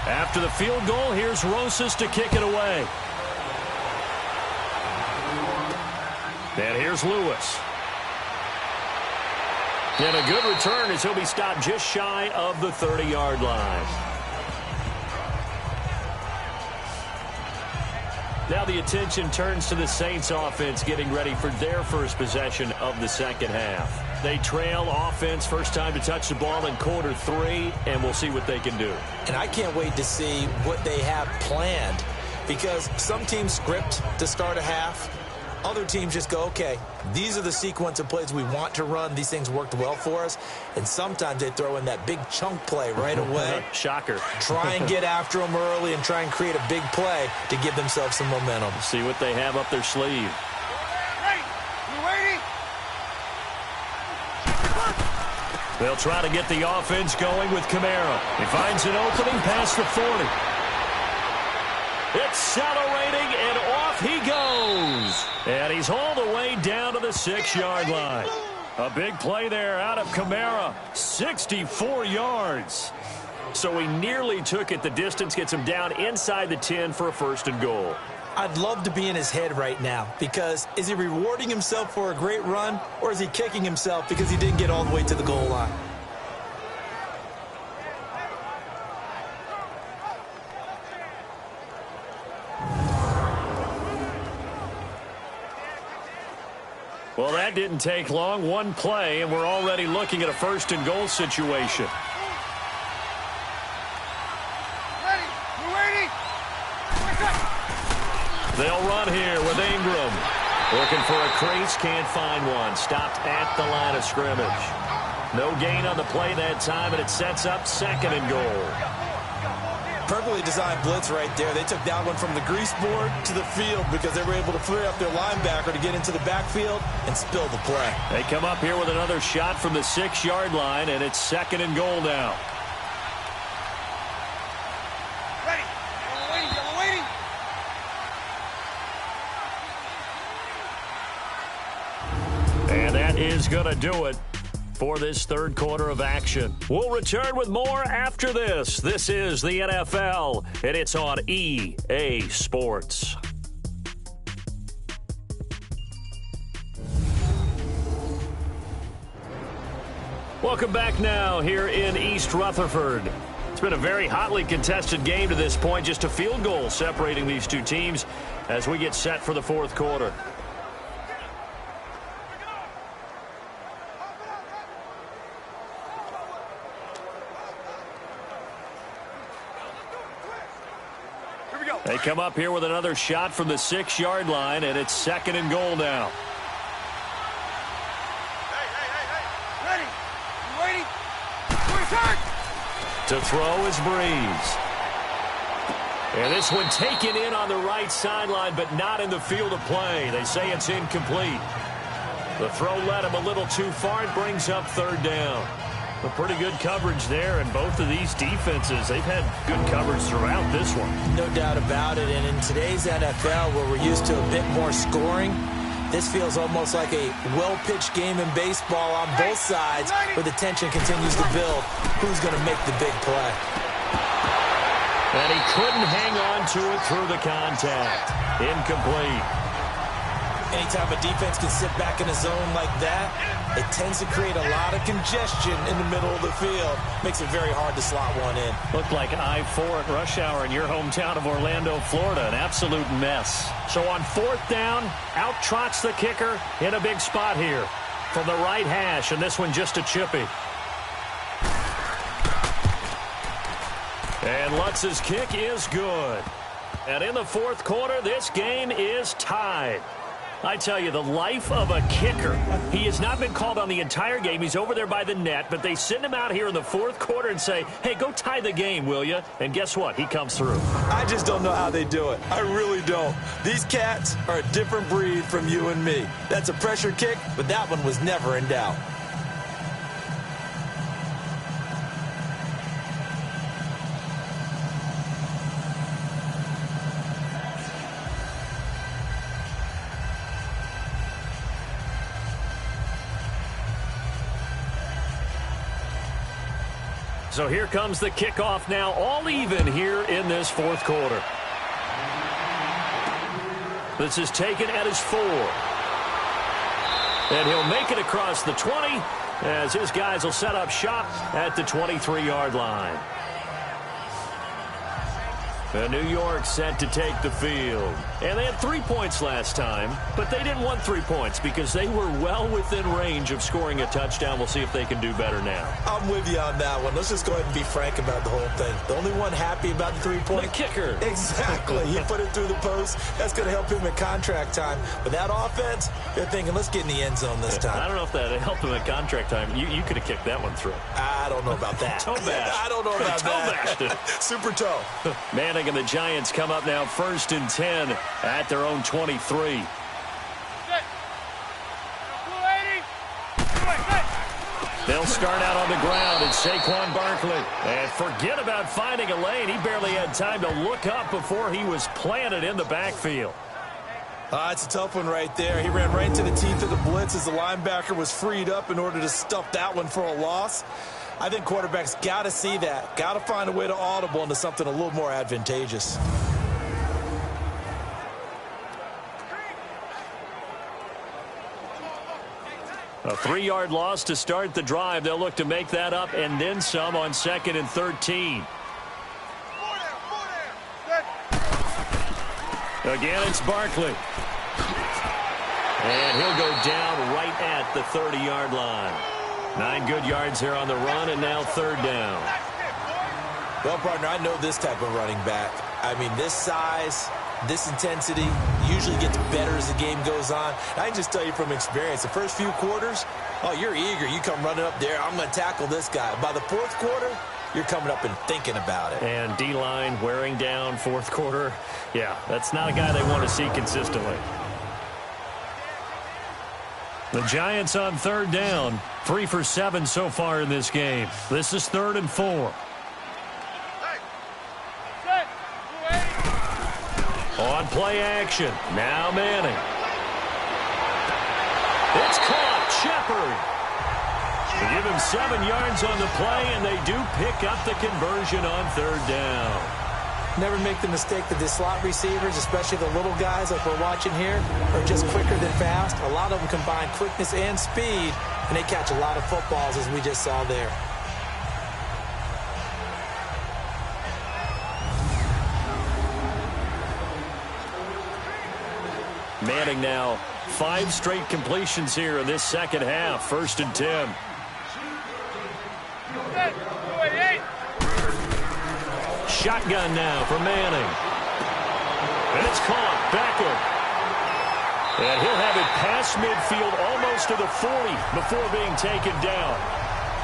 After the field goal, here's Rosas to kick it away. And here's Lewis. And a good return as he'll be stopped just shy of the 30-yard line. Now the attention turns to the Saints offense getting ready for their first possession of the 2nd half. They trail offense, first time to touch the ball in quarter 3, and we'll see what they can do. And I can't wait to see what they have planned because some teams script to start a half. Other teams just go, okay, these are the sequence of plays we want to run. These things worked well for us. And sometimes they throw in that big chunk play right away. Shocker. Try and get after them early and try and create a big play to give themselves some momentum. See what they have up their sleeve. They'll try to get the offense going with Kamara. He finds an opening past the 40. Accelerating, and off he goes. And he's all the way down to the 6-yard line. A big play there out of Kamara. 64 yards. So he nearly took it the distance, gets him down inside the 10 for a 1st and goal. I'd love to be in his head right now because is he rewarding himself for a great run or is he kicking himself because he didn't get all the way to the goal line? Well, that didn't take long. One play, and we're already looking at a first-and-goal situation. Ready? You waiting? They'll run here with Ingram. Looking for a crease, can't find one. Stopped at the line of scrimmage. No gain on the play that time, and it sets up second and goal. Perfectly designed blitz right there. They took that one from the grease board to the field because they were able to free up their linebacker to get into the backfield and spill the play. They come up here with another shot from the 6-yard line, and it's second and goal now. Ready? Yellow waiting, yellow waiting. And that is going to do it for this third quarter of action. We'll return with more after this. This is the NFL, and it's on EA Sports. Welcome back now here in East Rutherford. It's been a very hotly contested game to this point, just a field goal separating these two teams as we get set for the fourth quarter. They come up here with another shot from the 6-yard line, and it's second and goal now. Hey. Ready? You waiting? To throw is Breeze. And this one taken in on the right sideline, but not in the field of play. They say it's incomplete. The throw led him a little too far. It brings up third down. A pretty good coverage there, and both of these defenses, they've had good coverage throughout this one. No doubt about it, and in today's NFL, where we're used to a bit more scoring, this feels almost like a well-pitched game in baseball on both sides, where the tension continues to build. Who's going to make the big play? And he couldn't hang on to it through the contact. Incomplete. Anytime a defense can sit back in a zone like that, it tends to create a lot of congestion in the middle of the field. Makes it very hard to slot one in. Looked like I-4 at rush hour in your hometown of Orlando, Florida. An absolute mess. So on fourth down, out trots the kicker in a big spot here from the right hash, and this one just a chippy. And Lutz's kick is good. And in the fourth quarter, this game is tied. I tell you, the life of a kicker. He has not been called on the entire game. He's over there by the net, but they send him out here in the fourth quarter and say, hey, go tie the game, will you? And guess what? He comes through. I just don't know how they do it. I really don't. These cats are a different breed from you and me. That's a pressure kick, but that one was never in doubt. So here comes the kickoff now, all even here in this fourth quarter. This is taken at his 4. And he'll make it across the 20 as his guys will set up shop at the 23-yard line. New York set to take the field. And they had 3 points last time, but they didn't want 3 points because they were well within range of scoring a touchdown. We'll see if they can do better now. I'm with you on that one. Let's just go ahead and be frank about the whole thing. The only one happy about the 3-point? The kicker. Exactly. He put it through the post. That's going to help him at contract time. But that offense, they're thinking, let's get in the end zone this time. I don't know if that helped him at contract time. You could have kicked that one through. I don't know about that. Toe bash. I don't know about that. Toe bashed it. Super toe. Manning and the Giants come up now 1st and 10 at their own 23. They'll start out on the ground. It's Saquon Barkley. And forget about finding a lane. He barely had time to look up before he was planted in the backfield. It's a tough one right there. He ran right into the teeth of the blitz as the linebacker was freed up in order to stuff that one for a loss. I think quarterbacks got to see that. Got to find a way to audible into something a little more advantageous. A 3-yard loss to start the drive. They'll look to make that up and then some on 2nd and 13. Again, it's Barkley. And he'll go down right at the 30-yard line. 9 good yards here on the run, and now 3rd down. Well, partner, I know this type of running back. I mean, this size, this intensity usually gets better as the game goes on. I can just tell you from experience, the first few quarters, oh, you're eager. You come running up there, I'm going to tackle this guy. By the 4th quarter, you're coming up and thinking about it. And D-line wearing down 4th quarter. Yeah, that's not a guy they want to see consistently. The Giants on 3rd down. 3 for 7 so far in this game. This is 3rd and 4. On play action. Now Manning. It's caught. Shepard. They give him 7 yards on the play, and they do pick up the conversion on 3rd down. Never make the mistake that the slot receivers, especially the little guys like we're watching here, are just quicker than fast. A lot of them combine quickness and speed, and they catch a lot of footballs, as we just saw there. Manning now 5 straight completions here in this second half. 1st and 10. Shotgun now for Manning. And it's caught. Beckham. And he'll have it past midfield almost to the 40 before being taken down.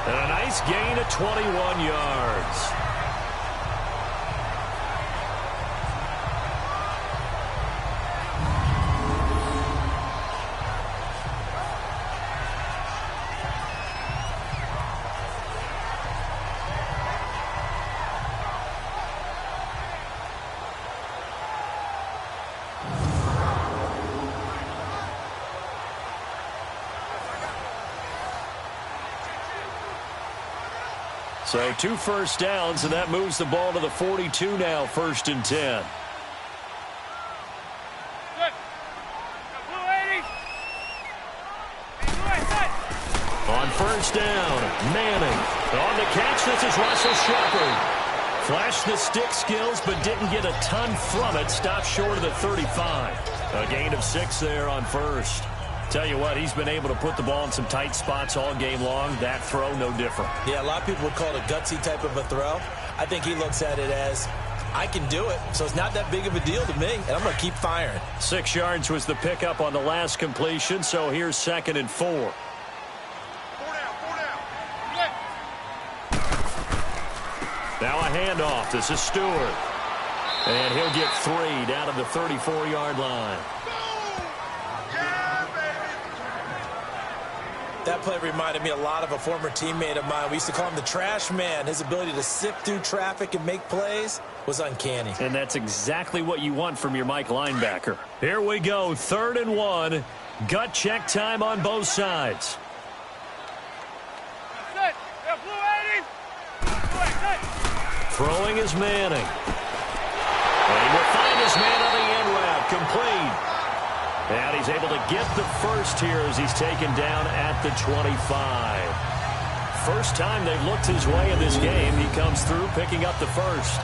And a nice gain of 21 yards. So 2 first downs, and that moves the ball to the 42 now, 1st and 10. On 1st down, Manning. On the catch, this is Russell Shepard. Flashed the stick skills, but didn't get a ton from it. Stopped short of the 35. A gain of 6 there on 1st. Tell you what, he's been able to put the ball in some tight spots all game long. That throw, no different. Yeah, a lot of people would call it a gutsy type of a throw. I think he looks at it as, I can do it, so it's not that big of a deal to me, and I'm going to keep firing. 6 yards was the pickup on the last completion, so here's 2nd and 4. Now a handoff. This is Stewart. And he'll get 3 down to the 34-yard line. That play reminded me a lot of a former teammate of mine. We used to call him the trash man. His ability to sift through traffic and make plays was uncanny. And that's exactly what you want from your Mike linebacker. Here we go, 3rd and 1. Gut check time on both sides. Throwing is Manning. And he will find his man on the end route. Complete. And he's able to get the first here as he's taken down at the 25. First time they've looked his way in this game. He comes through picking up the first.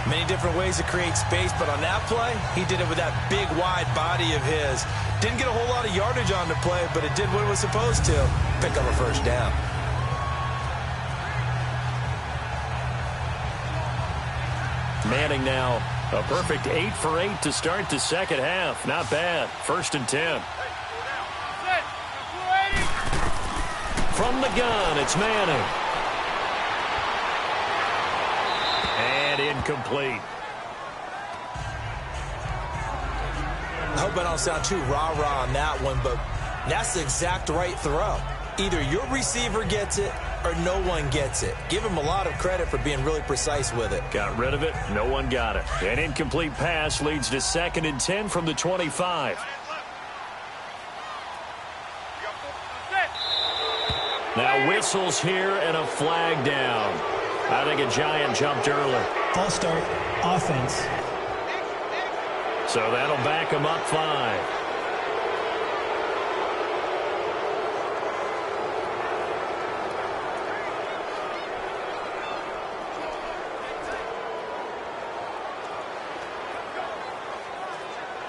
Many different ways to create space, but on that play, he did it with that big, wide body of his. Didn't get a whole lot of yardage on the play, but it did what it was supposed to. Pick up a first down. Manning now a perfect 8 for 8 to start the second half. Not bad. 1st and 10. From the gun, it's Manning. And incomplete. I hope I don't sound too rah-rah on that one, but that's the exact right throw. Either your receiver gets it or no one gets it. Give him a lot of credit for being really precise with it. Got rid of it. No one got it. An incomplete pass leads to 2nd and 10 from the 25. Now whistles here and a flag down. I think a Giant jumped early. False start. Offense. So that'll back him up 5.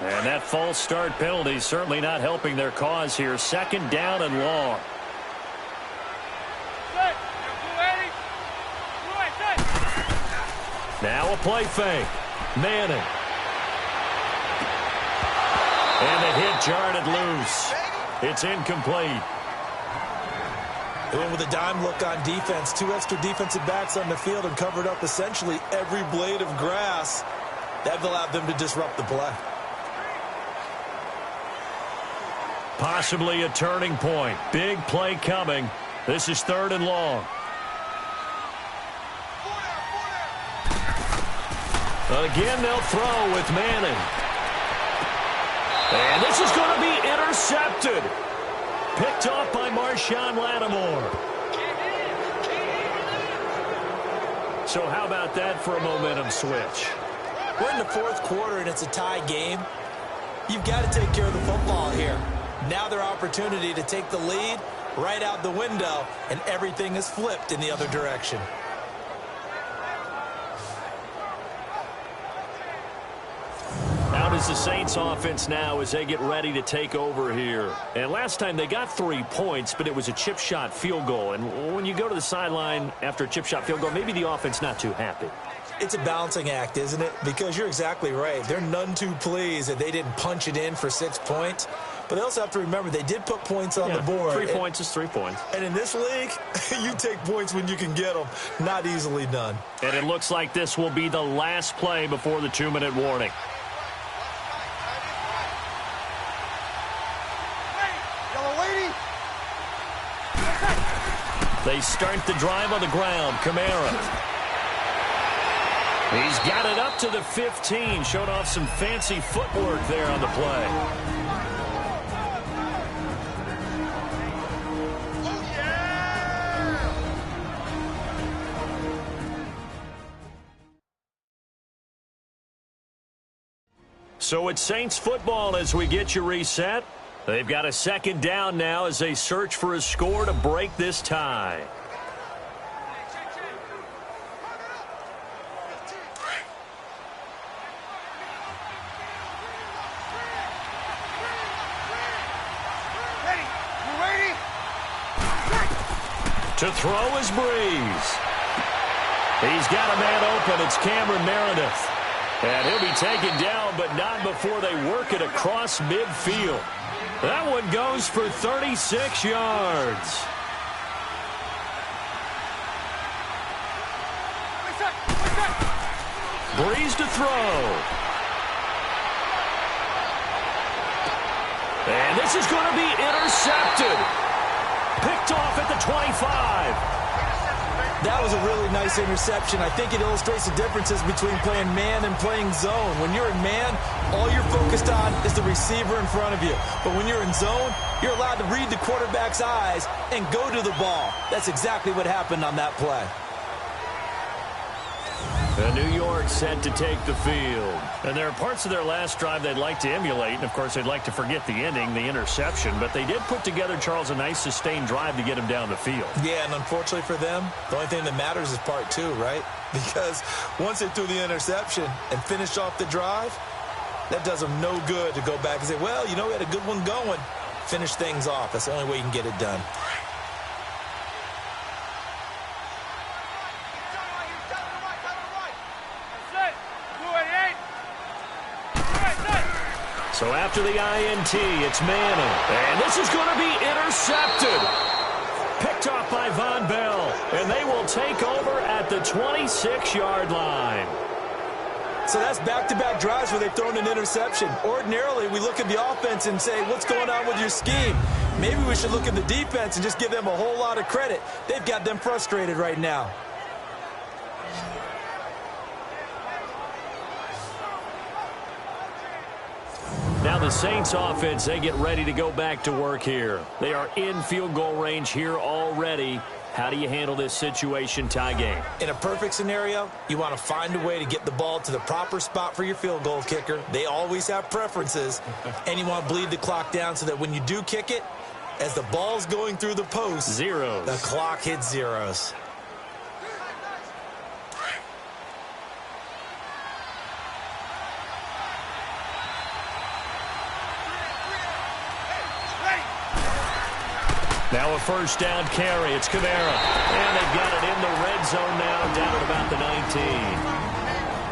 And And that false start penalty certainly not helping their cause here. 2nd down and long. Now a play fake. Manning. And the hit jarred it loose. It's incomplete. They went with a dime look on defense. 2 extra defensive backs on the field and covered up essentially every blade of grass. That allowed them to disrupt the play. Possibly a turning point. Big play coming. This is 3rd and long. Again, they'll throw with Manning. And this is going to be intercepted. Picked off by Marshawn Lattimore. So how about that for a momentum switch? We're in the 4th quarter, and it's a tie game. You've got to take care of the football here. Now their opportunity to take the lead right out the window, and everything is flipped in the other direction. Out is the Saints offense now as they get ready to take over here. And last time they got 3 points, but it was a chip shot field goal. And when you go to the sideline after a chip shot field goal, maybe the offense not too happy. It's a balancing act, isn't it? Because you're exactly right. They're none too pleased that they didn't punch it in for 6 points. But they also have to remember they did put points on the board. 3 points is 3 points. And in this league, you take points when you can get them. Not easily done. And it looks like this will be the last play before the 2-minute warning. They start the drive on the ground. Kamara. He's got it up to the 15. Showed off some fancy footwork there on the play. So it's Saints football as we get you reset. They've got a 2nd down now as they search for a score to break this tie. To throw is Breeze. He's got a man open. It's Cameron Meredith. And he'll be taken down, but not before they work it across midfield. That one goes for 36 yards. Breeze to throw. And this is going to be intercepted. Picked off at the 25. That was a really nice interception. I think it illustrates the differences between playing man and playing zone. When you're in man, all you're focused on is the receiver in front of you. But when you're in zone, you're allowed to read the quarterback's eyes and go to the ball. That's exactly what happened on that play. And New York set to take the field. And there are parts of their last drive they'd like to emulate. And, of course, they'd like to forget the ending, the interception. But they did put together, Charles, a nice sustained drive to get him down the field. Yeah, and unfortunately for them, the only thing that matters is part 2, right? Because once they threw the interception and finished off the drive, that does them no good to go back and say, well, you know, we had a good one going. Finish things off. That's the only way you can get it done. So after the INT, it's Manning. And this is going to be intercepted. Picked off by Von Bell. And they will take over at the 26-yard line. So that's back-to-back drives where they've thrown an interception. Ordinarily, we look at the offense and say, what's going on with your scheme? Maybe we should look at the defense and just give them a whole lot of credit. They've got them frustrated right now. Now the Saints offense, they get ready to go back to work here. They are in field goal range here already. How do you handle this situation, tie game? In a perfect scenario, you want to find a way to get the ball to the proper spot for your field goal kicker. They always have preferences. And you want to bleed the clock down so that when you do kick it, as the ball's going through the post, zeros. The clock hits zeros. Now a first down carry. It's Kamara. And they've got it in the red zone now, down at about the 19.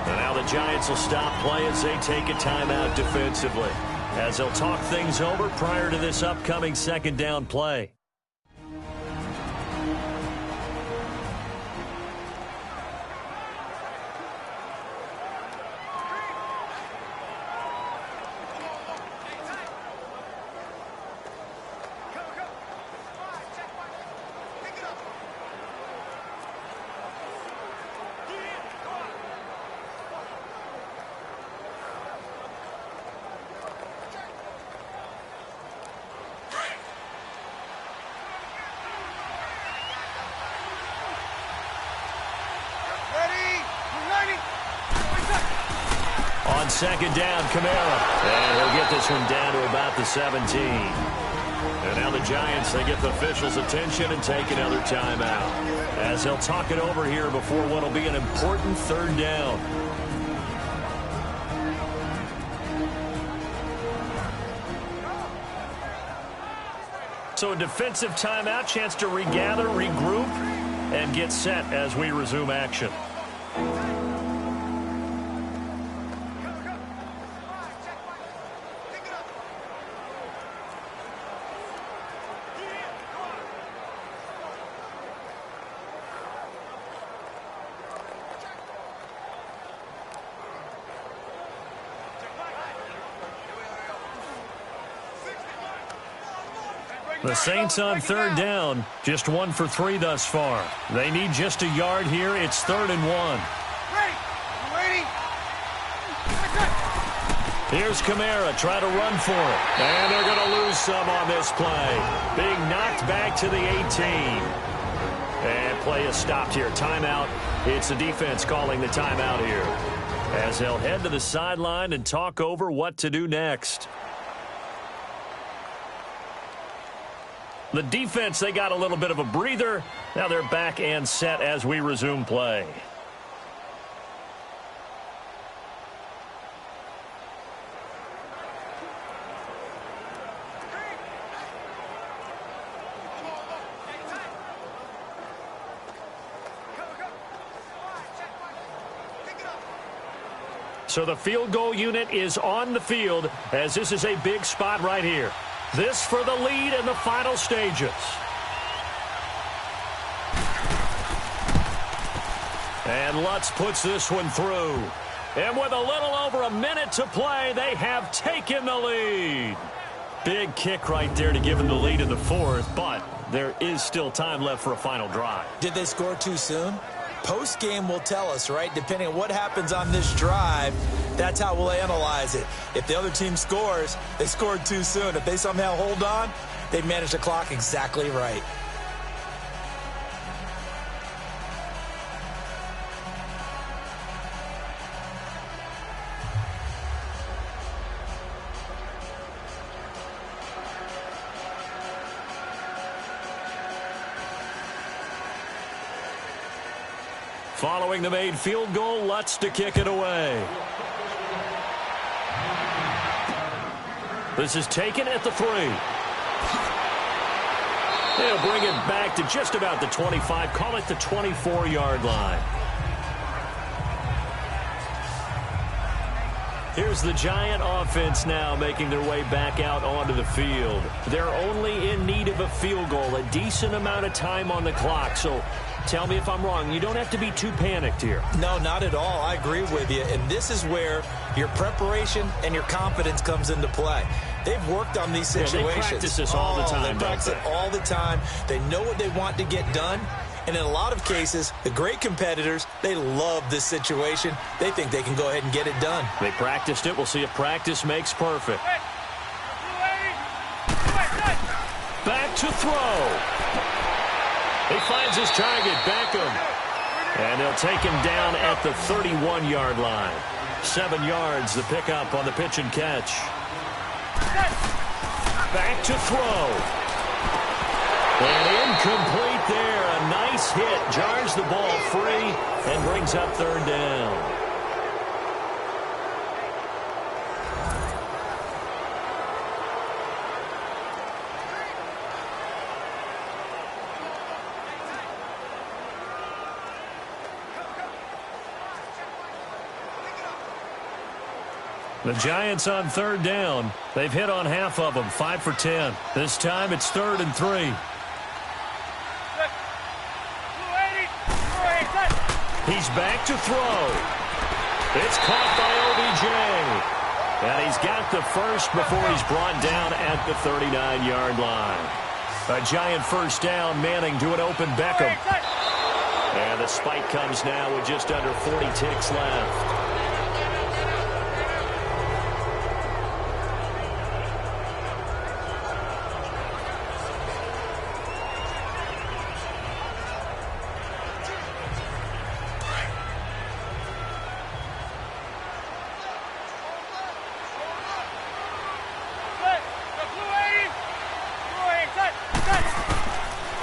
And now the Giants will stop play as they take a timeout defensively, as they'll talk things over prior to this upcoming second down play. On second down, Kamara. And he'll get this one down to about the 17. And now the Giants, they get the officials' attention and take another timeout, as they'll talk it over here before what will be an important third down. So a defensive timeout, chance to regather, regroup, and get set as we resume action. The Saints on third down, just 1 for 3 thus far. They need just a yard here. It's 3rd and 1. Here's Kamara, try to run for it. And they're going to lose some on this play. Being knocked back to the 18. And play is stopped here. Timeout. It's the defense calling the timeout here, as they'll head to the sideline and talk over what to do next. The defense, they got a little bit of a breather. Now they're back and set as we resume play. So the field goal unit is on the field, as this is a big spot right here. This for the lead in the final stages. And Lutz puts this one through. And with a little over a minute to play, they have taken the lead. Big kick right there to give them the lead in the fourth, but there is still time left for a final drive. Did they score too soon? Post-game will tell us, right? Depending on what happens on this drive, that's how we'll analyze it. If the other team scores, they scored too soon. If they somehow hold on, they manage the clock exactly right. Following the made field goal, Lutz to kick it away. This is taken at the 3. They'll bring it back to just about the 25, call it the 24-yard line. Here's the Giant offense now making their way back out onto the field. They're only in need of a field goal, a decent amount of time on the clock. So tell me if I'm wrong. You don't have to be too panicked here. No, not at all. I agree with you. And this is where your preparation and your confidence comes into play. They've worked on these situations. Yeah, they practice this all the time. They practice it all the time. They know what they want to get done. And in a lot of cases, the great competitors, they love this situation. They think they can go ahead and get it done. They practiced it. We'll see if practice makes perfect. Back to throw. He finds his target, Beckham. And they'll take him down at the 31-yard line. 7 yards, the pickup on the pitch and catch. Back to throw. And incomplete there. A nice hit. Jars the ball free and brings up 3rd down. The Giants on third down. They've hit on half of them, 5 for 10. This time it's 3rd and 3. He's back to throw. It's caught by OBJ. And he's got the first before he's brought down at the 39-yard line. A Giant first down, Manning to an open Beckham. And the spike comes now with just under 40 ticks left.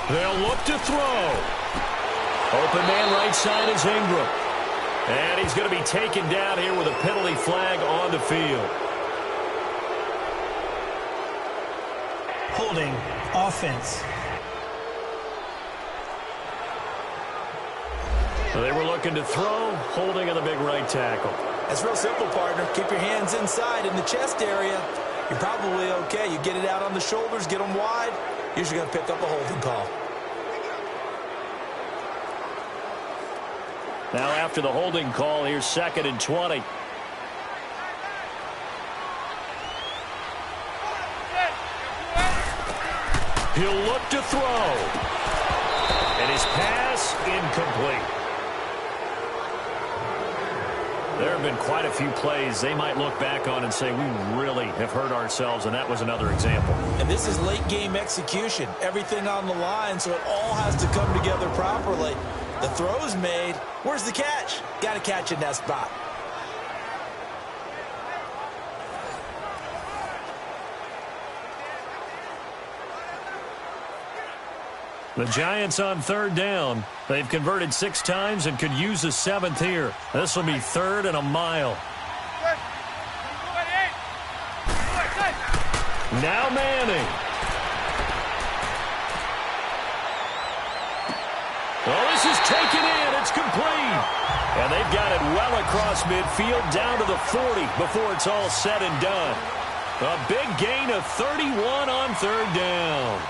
They'll look to throw. Open man right side is Ingram. And he's going to be taken down here with a penalty flag on the field. Holding offense. So they were looking to throw, holding on the big right tackle. That's real simple, partner. Keep your hands inside in the chest area. You're probably okay. You get it out on the shoulders, get them wide. Usually going to pick up a holding call. Now after the holding call, here's 2nd and 20. He'll look to throw. And his pass incomplete. There have been quite a few plays they might look back on and say, we really have hurt ourselves, and that was another example. And this is late-game execution. Everything on the line, so it all has to come together properly. The throw's made. Where's the catch? Got to catch in that spot. The Giants on third down. They've converted 6 times and could use a 7th here. This will be 3rd and a mile. Now Manning. Well, this is taken in. It's complete. And they've got it well across midfield down to the 40 before it's all said and done. A big gain of 31 on third down.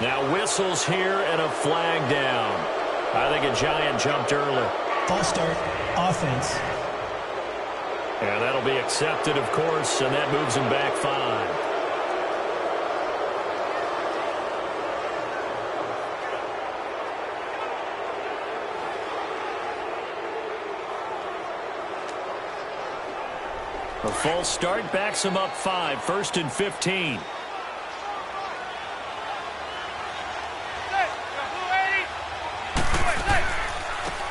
Now whistles here and a flag down. I think a Giant jumped early. False start, offense. And that'll be accepted, of course, and that moves him back 5. A false start backs him up 5, 1st and 15.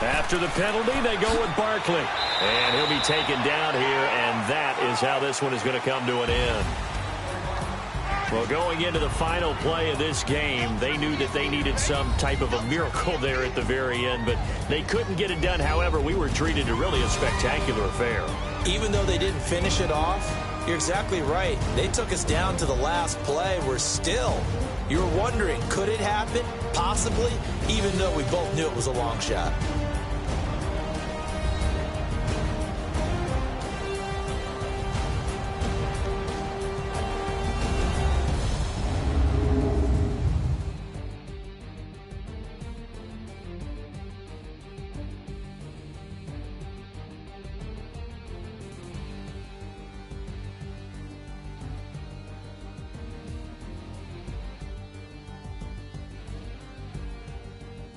After the penalty, they go with Barkley. And he'll be taken down here, and that is how this one is going to come to an end. Well, going into the final play of this game, they knew that they needed some type of a miracle there at the very end, but they couldn't get it done. However, we were treated to really a spectacular affair. Even though they didn't finish it off, you're exactly right. They took us down to the last play. We're still, you were wondering, could it happen? Possibly, even though we both knew it was a long shot.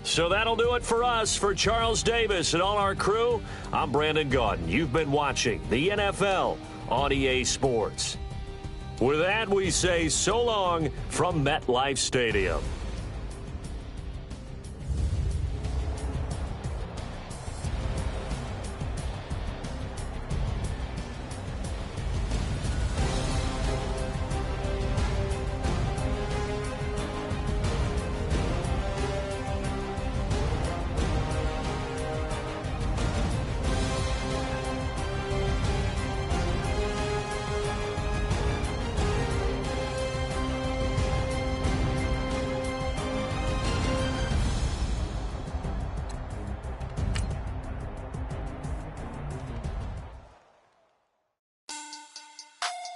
So that'll do it for us. For Charles Davis and all our crew, I'm Brandon Gaudin. You've been watching the NFL on EA Sports. With that, we say so long from MetLife Stadium.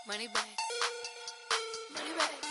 money back, money back.